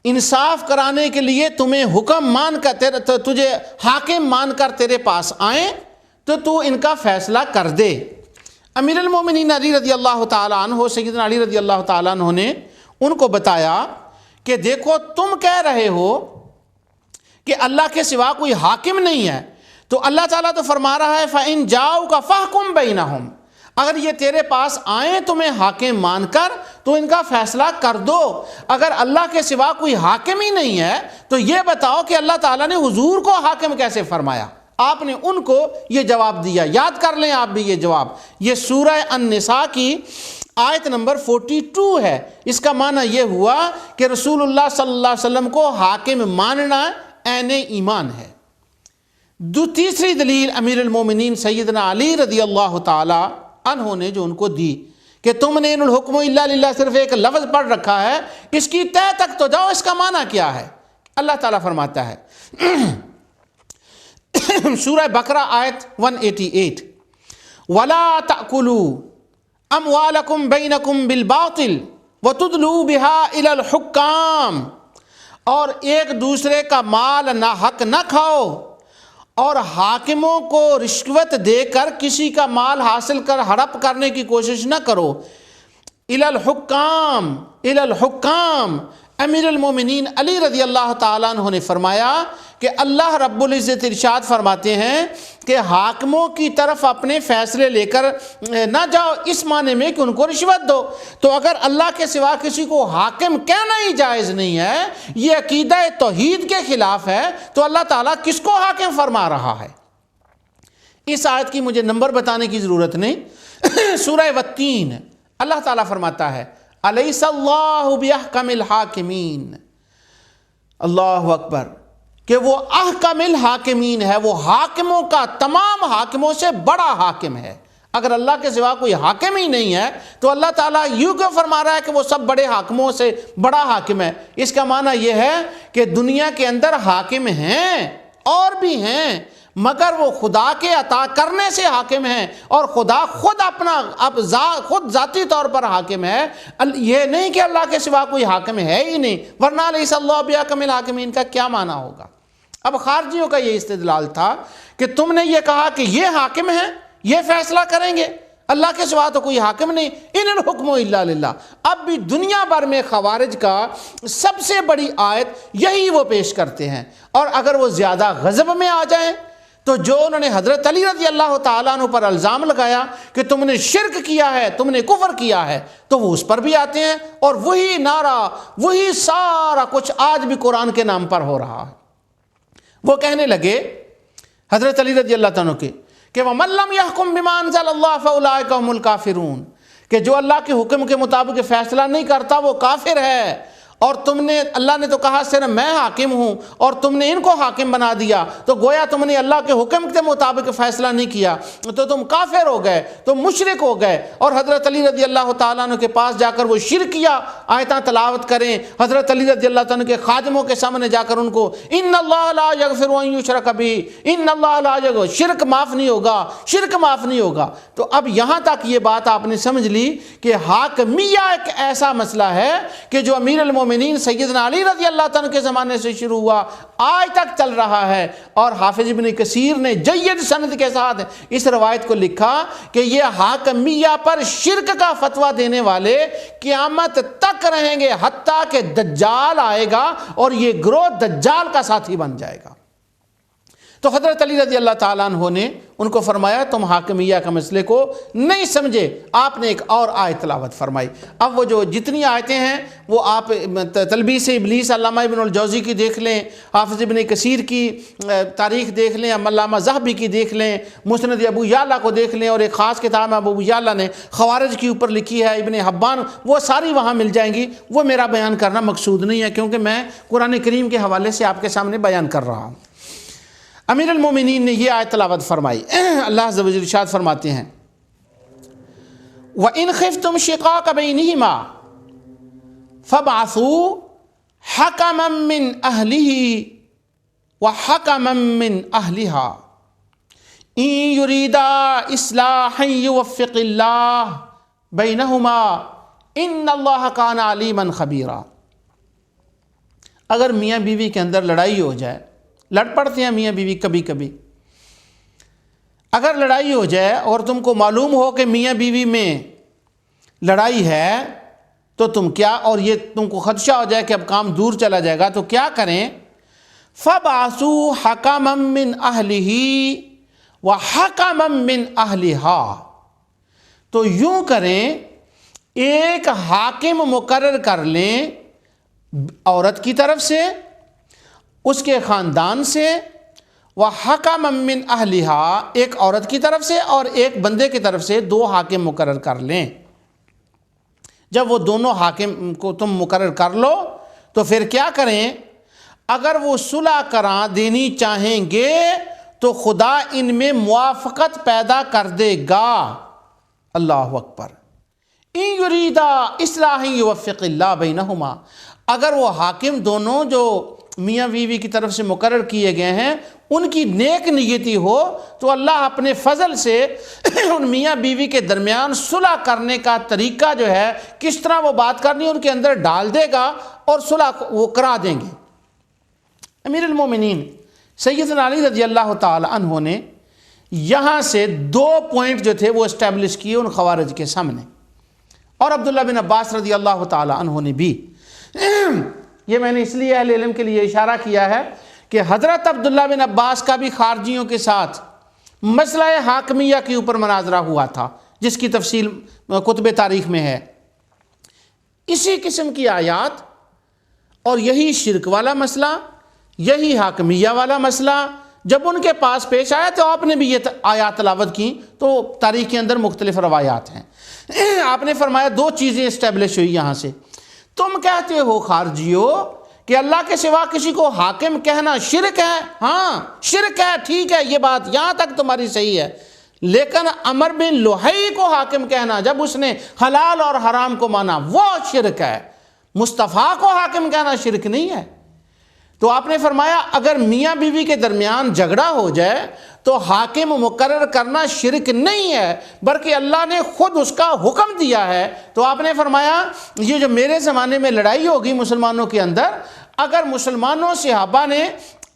S1: انصاف کرانے کے لیے، تمہیں حکم مان کر، تجھے حاکم مان کر تیرے پاس آئیں تو تو ان کا فیصلہ کر دے. امیر المومنین علی رضی اللہ تعالیٰ عنہ، سیدنا علی رضی اللہ تعالیٰ عنہ نے ان کو بتایا کہ دیکھو تم کہہ رہے ہو کہ اللہ کے سوا کوئی حاکم نہیں ہے، تو اللہ تعالیٰ تو فرما رہا ہے فَإِن جَاءُوكَ فَاحْكُم بَيْنَهُمْ، اگر یہ تیرے پاس آئیں تمہیں حاکم مان کر تو ان کا فیصلہ کر دو. اگر اللہ کے سوا کوئی حاکم ہی نہیں ہے تو یہ بتاؤ کہ اللہ تعالیٰ نے حضور کو حاکم کیسے فرمایا؟ آپ نے ان کو یہ جواب دیا. یاد کر لیں آپ بھی یہ جواب. یہ سورہ النساء کی آیت نمبر 42 ہے. اس کا معنی یہ ہوا کہ رسول اللہ صلی اللہ علیہ وسلم کو حاکم ماننا عین ایمان ہے. تیسری دلیل امیر المومنین سیدنا علی رضی اللہ تعالی عنہ نے جو ان کو دی کہ تم نے ان الحکم الا للہ صرف ایک لفظ پڑھ رکھا ہے، اس کی تہ تک تو جاؤ، اس کا معنی کیا ہے؟ اللہ تعالیٰ فرماتا ہے سورہ بقرہ آیت 188، وَلَا تَأْكُلُوا أَمْوَالَكُمْ بَيْنَكُمْ بِالْبَاطِلِ وَتُدْلُوا بِهَا إِلَى الْحُكَّامِ، اور ایک دوسرے کا مال ناحق نہ کھاؤ اور حاکموں کو رشوت دے کر کسی کا مال حاصل کر ہڑپ کرنے کی کوشش نہ کرو۔ الی الحکام، الی الحکام، امیر المومنین علی رضی اللہ تعالیٰ عنہ نے فرمایا کہ اللہ رب العزت ارشاد فرماتے ہیں کہ حاکموں کی طرف اپنے فیصلے لے کر نہ جاؤ، اس معنی میں کہ ان کو رشوت دو۔ تو اگر اللہ کے سوا کسی کو حاکم کہنا ہی جائز نہیں ہے، یہ عقیدہ توحید کے خلاف ہے، تو اللہ تعالیٰ کس کو حاکم فرما رہا ہے؟ اس آیت کی مجھے نمبر بتانے کی ضرورت نہیں۔ سورہ والتین اللہ تعالیٰ فرماتا ہے الیس اللہ باحکم الحاکمین، اللہ اکبر، کہ وہ احکم الحاکمین ہے، وہ حاکموں کا تمام حاکموں سے بڑا حاکم ہے۔ اگر اللہ کے سوا کوئی حاکم ہی نہیں ہے تو اللہ تعالیٰ یوں کیوں فرما رہا ہے کہ وہ سب بڑے حاکموں سے بڑا حاکم ہے؟ اس کا معنی یہ ہے کہ دنیا کے اندر حاکم ہیں اور بھی ہیں، مگر وہ خدا کے عطا کرنے سے حاکم ہیں، اور خدا خود خود ذاتی طور پر حاکم ہے۔ یہ نہیں کہ اللہ کے سوا کوئی حاکم ہے ہی نہیں، ورنہ لیس اللہ باحکم الحاکمین کا کیا معنی ہوگا؟ اب خارجیوں کا یہ استدلال تھا کہ تم نے یہ کہا کہ یہ حاکم ہیں، یہ فیصلہ کریں گے، اللہ کے سوا تو کوئی حاکم نہیں، ان الحکم الا للہ۔ اب بھی دنیا بھر میں خوارج کا سب سے بڑی آیت یہی وہ پیش کرتے ہیں، اور اگر وہ زیادہ غضب میں آ جائیں تو جو انہوں نے حضرت علی رضی اللہ تعالیٰ عنہ پر الزام لگایا کہ تم نے شرک کیا ہے، تم نے کفر کیا ہے، تو وہ اس پر بھی آتے ہیں، اور وہی نعرہ، وہی سارا کچھ آج بھی قرآن کے نام پر ہو رہا ہے۔ وہ کہنے لگے حضرت علی رضی اللہ عنہ کے کہ وَمَن لَّمْ يَحْكُم بِمَا أَنزَلَ اللَّهُ فَأُولَٰئِكَ هُمُ الْكَافِرُونَ، کہ جو اللہ کے حکم کے مطابق فیصلہ نہیں کرتا وہ کافر ہے۔ اور تم نے، اللہ نے تو کہا صرف میں حاکم ہوں، اور تم نے ان کو حاکم بنا دیا، تو گویا تم نے اللہ کے حکم کے مطابق فیصلہ نہیں کیا، تو تم کافر ہو گئے، تم مشرک ہو گئے۔ اور حضرت علی رضی اللہ تعالیٰ عنہ کے پاس جا کر وہ شرکیہ آیتاں تلاوت کریں، حضرت علی رضی اللہ عنہ کے خادموں کے سامنے جا کر ان کو ان اللہ لا یغفر ان یشرک بہ، ان اللہ لا یغفر، شرک معاف نہیں ہوگا، شرک معاف نہیں ہوگا۔ تو اب یہاں تک یہ بات آپ نے سمجھ لی کہ حاکمیہ ایک ایسا مسئلہ ہے کہ جو امیر المومنین سیدنا علی رضی اللہ عنہ کے زمانے سے شروع ہوا، آج تک چل رہا ہے۔ اور حافظ ابن کثیر نے جید سند کے ساتھ اس روایت کو لکھا کہ یہ حاکمیہ پر شرک کا فتویٰ دینے والے قیامت تک رہیں گے، حتیٰ کہ دجال آئے گا اور یہ گروہ دجال کا ساتھی بن جائے گا۔ تو حضرت علی رضی اللہ تعالیٰ عنہ نے ان کو فرمایا تم حاکمیہ کا مسئلے کو نہیں سمجھے۔ آپ نے ایک اور آیت تلاوت فرمائی۔ اب وہ جو جتنی آیتیں ہیں وہ آپ تلبیس ابلیس علامہ ابن الجوزی کی دیکھ لیں، حافظ ابن کثیر کی تاریخ دیکھ لیں، علامہ ذہبی کی دیکھ لیں، مسند ابو یعلا کو دیکھ لیں، اور ایک خاص کتاب ابو یعلا نے خوارج کے اوپر لکھی ہے، ابن حبان، وہ ساری وہاں مل جائیں گی۔ وہ میرا بیان کرنا مقصود نہیں ہے، کیونکہ میں قرآن کریم کے حوالے سے آپ کے سامنے بیان کر رہا ہوں۔ امیر المومنین نے یہ آیت تلاوت فرمائی۔ اللہ عز و جل ارشاد فرماتے ہیں وَإِنْ خِفْتُمْ شِقَاقَ بَيْنِهِمَا فَابْعَثُوا حَكَمًا مِّنْ أَهْلِهِ وَحَكَمًا مِّنْ أَهْلِهَا إِن يُرِيدَا إِصْلَاحًا يُوَفِّقِ اللَّهُ بَيْنَهُمَا إِنَّ اللَّهَ كَانَ عَلِيمًا خَبِيرًا۔ اگر میاں بیوی کے اندر لڑائی ہو جائے، لڑ پڑتے ہیں میاں بیوی کبھی کبھی، اگر لڑائی ہو جائے اور تم کو معلوم ہو کہ میاں بیوی میں لڑائی ہے، تو تم کیا، اور یہ تم کو خدشہ ہو جائے کہ اب کام دور چلا جائے گا، تو کیا کریں؟ فَبَعَثُوا حَكَمًا مِّنْ أَهْلِهِ وَحَكَمًا مِّنْ أَهْلِهَا، تو یوں کریں ایک حاکم مقرر کر لیں عورت کی طرف سے، اس کے خاندان سے، وَحَكَمًا مِّنْ أَهْلِهَا، ایک عورت کی طرف سے اور ایک بندے کی طرف سے دو حاکم مقرر کر لیں۔ جب وہ دونوں حاکم کو تم مقرر کر لو تو پھر کیا کریں؟ اگر وہ صلح کرا دینی چاہیں گے تو خدا ان میں موافقت پیدا کر دے گا۔ اللہ اکبر۔ إِن يُرِيدَا إِصْلَاحًا يُوَفِّقِ اللَّهُ بَيْنَهُمَا، اگر وہ حاکم دونوں جو میاں بیوی کی طرف سے مقرر کیے گئے ہیں ان کی نیک نیتی ہو تو اللہ اپنے فضل سے ان میاں بیوی کے درمیان صلح کرنے کا طریقہ جو ہے کس طرح وہ بات کرنی ہے ان کے اندر ڈال دے گا اور صلح وہ کرا دیں گے۔ امیر المومنین سیدنا علی رضی اللہ تعالی عنہ نے یہاں سے 2 پوائنٹ جو تھے وہ اسٹیبلش کیے ان خوارج کے سامنے، اور عبداللہ بن عباس رضی اللہ تعالی عنہ نے بھی۔ یہ میں نے اس لیے اہل علم کے لیے اشارہ کیا ہے کہ حضرت عبداللہ بن عباس کا بھی خارجیوں کے ساتھ مسئلہ حاکمیہ کے اوپر مناظرہ ہوا تھا، جس کی تفصیل کتب تاریخ میں ہے۔ اسی قسم کی آیات اور یہی شرک والا مسئلہ، یہی حاکمیہ والا مسئلہ جب ان کے پاس پیش آیا تو آپ نے بھی یہ آیات تلاوت کی، تو تاریخ کے اندر مختلف روایات ہیں۔ آپ نے فرمایا 2 چیزیں اسٹیبلش ہوئی یہاں سے۔ تم کہتے ہو خارجیو کہ اللہ کے سوا کسی کو حاکم کہنا شرک ہے، ہاں شرک ہے، ٹھیک ہے، یہ بات یہاں تک تمہاری صحیح ہے، لیکن عمر بن لوہی کو حاکم کہنا جب اس نے حلال اور حرام کو مانا وہ شرک ہے، مصطفیٰ کو حاکم کہنا شرک نہیں ہے۔ تو آپ نے فرمایا اگر میاں بیوی کے درمیان جھگڑا ہو جائے تو حاکم مقرر کرنا شرک نہیں ہے، بلکہ اللہ نے خود اس کا حکم دیا ہے۔ تو آپ نے فرمایا یہ جو میرے زمانے میں لڑائی ہوگی مسلمانوں کے اندر، اگر مسلمانوں صحابہ نے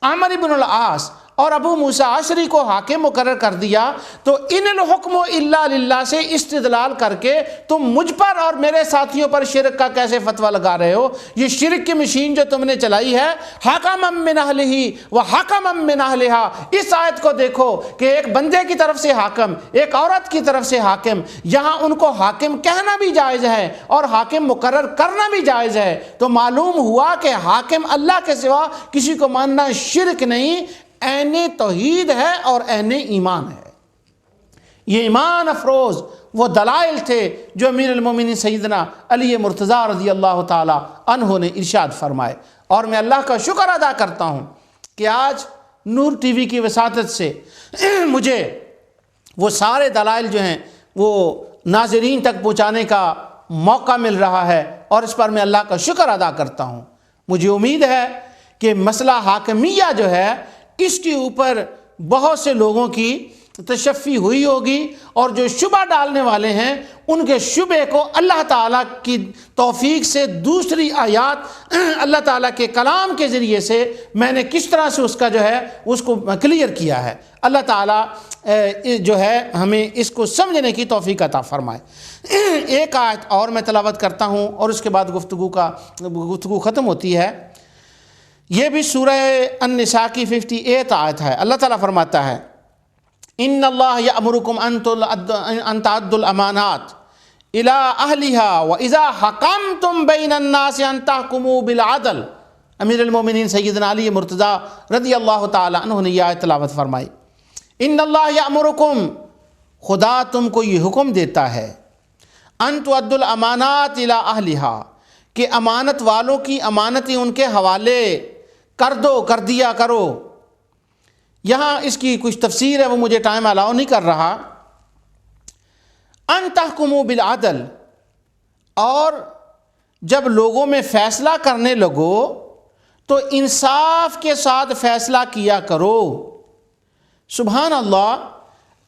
S1: عمرو بن العاص اور ابو موسیٰ اشعری کو حاکم مقرر کر دیا تو ان الحکم الا للہ سے استدلال کر کے تم مجھ پر اور میرے ساتھیوں پر شرک کا کیسے فتویٰ لگا رہے ہو؟ یہ شرک کی مشین جو تم نے چلائی ہے، حکما من اہلہ و حکما من اہلہا، اس آیت کو دیکھو کہ ایک بندے کی طرف سے حاکم، ایک عورت کی طرف سے حاکم، یہاں ان کو حاکم کہنا بھی جائز ہے اور حاکم مقرر کرنا بھی جائز ہے۔ تو معلوم ہوا کہ حاکم اللہ کے سوا کسی کو ماننا شرک نہیں، عین توحید ہے اور عین ایمان ہے۔ یہ ایمان افروز وہ دلائل تھے جو امیر المومنین سیدنا علی مرتضیٰ رضی اللہ تعالی عنہ نے ارشاد فرمائے، اور میں اللہ کا شکر ادا کرتا ہوں کہ آج نور ٹی وی کی وساطت سے مجھے وہ سارے دلائل جو ہیں وہ ناظرین تک پہنچانے کا موقع مل رہا ہے، اور اس پر میں اللہ کا شکر ادا کرتا ہوں۔ مجھے امید ہے کہ مسئلہ حاکمیہ جو ہے اس کے اوپر بہت سے لوگوں کی تشفی ہوئی ہوگی، اور جو شبہ ڈالنے والے ہیں ان کے شبہ کو اللہ تعالیٰ کی توفیق سے دوسری آیات اللہ تعالیٰ کے کلام کے ذریعے سے میں نے کس طرح سے اس کا جو ہے اس کو کلیئر کیا ہے۔ اللہ تعالیٰ جو ہے ہمیں اس کو سمجھنے کی توفیق عطا فرمائے۔ ایک آیت اور میں تلاوت کرتا ہوں اور اس کے بعد گفتگو ختم ہوتی ہے۔ یہ بھی سورہ النساء کی 58 آیت ہے۔ اللہ تعالیٰ فرماتا ہے ان اللہ یأمرکم ان تعدوا الامانات الی اہلہا واذا حکمتم بین الناس ان تحکموا بالعدل۔ امیر المومنین سیدنا علی مرتضیٰ رضی اللہ تعالی عنہ نے یہ آیت تلاوت فرمائی۔ ان اللہ یأمرکم، خدا تم کو یہ حکم دیتا ہے، ان تؤدوا الامانات الی اہلہا، کہ امانت والوں کی امانتیں ان کے حوالے کر دیا کرو۔ یہاں اس کی کچھ تفسیر ہے، وہ مجھے ٹائم الاؤ نہیں کر رہا۔ ان تحکموا بالعدل، اور جب لوگوں میں فیصلہ کرنے لگو تو انصاف کے ساتھ فیصلہ کیا کرو۔ سبحان اللہ،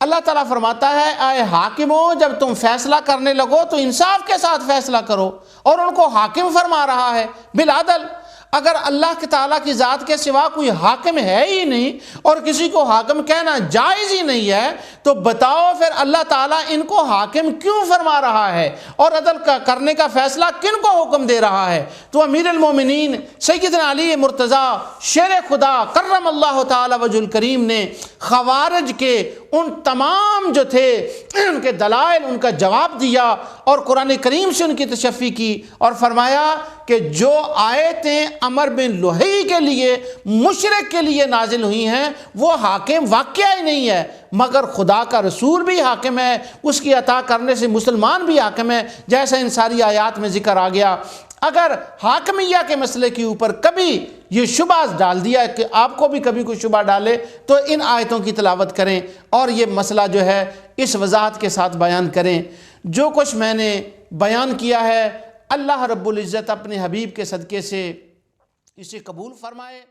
S1: اللہ تعالیٰ فرماتا ہے اے حاکموں جب تم فیصلہ کرنے لگو تو انصاف کے ساتھ فیصلہ کرو، اور ان کو حاکم فرما رہا ہے بالعدل۔ اگر اللہ کے تعالیٰ کی ذات کے سوا کوئی حاکم ہے ہی نہیں اور کسی کو حاکم کہنا جائز ہی نہیں ہے تو بتاؤ پھر اللہ تعالیٰ ان کو حاکم کیوں فرما رہا ہے اور عدل کرنے کا فیصلہ کن کو حکم دے رہا ہے؟ تو امیر المومنین سیدنا علی مرتضیٰ شیر خدا کرم اللہ تعالیٰ وجہ الکریم نے خوارج کے ان تمام جو تھے ان کے دلائل، ان کا جواب دیا اور قرآن کریم سے ان کی تشفی کی، اور فرمایا کہ جو آیتیں عمر بن لوہی کے لیے، مشرک کے لیے نازل ہوئی ہیں وہ حاکم واقعہ ہی نہیں ہے، مگر خدا کا رسول بھی حاکم ہے، اس کی عطا کرنے سے مسلمان بھی حاکم ہے، جیسا ان ساری آیات میں ذکر آ گیا۔ اگر حاکمیہ کے مسئلے کے اوپر کبھی یہ شبہ ڈال دیا کہ آپ کو بھی کبھی کوئی شبہ ڈالے تو ان آیتوں کی تلاوت کریں اور یہ مسئلہ جو ہے اس وضاحت کے ساتھ بیان کریں۔ جو کچھ میں نے بیان کیا ہے اللہ رب العزت اپنے حبیب کے صدقے سے
S2: اسے قبول فرمائے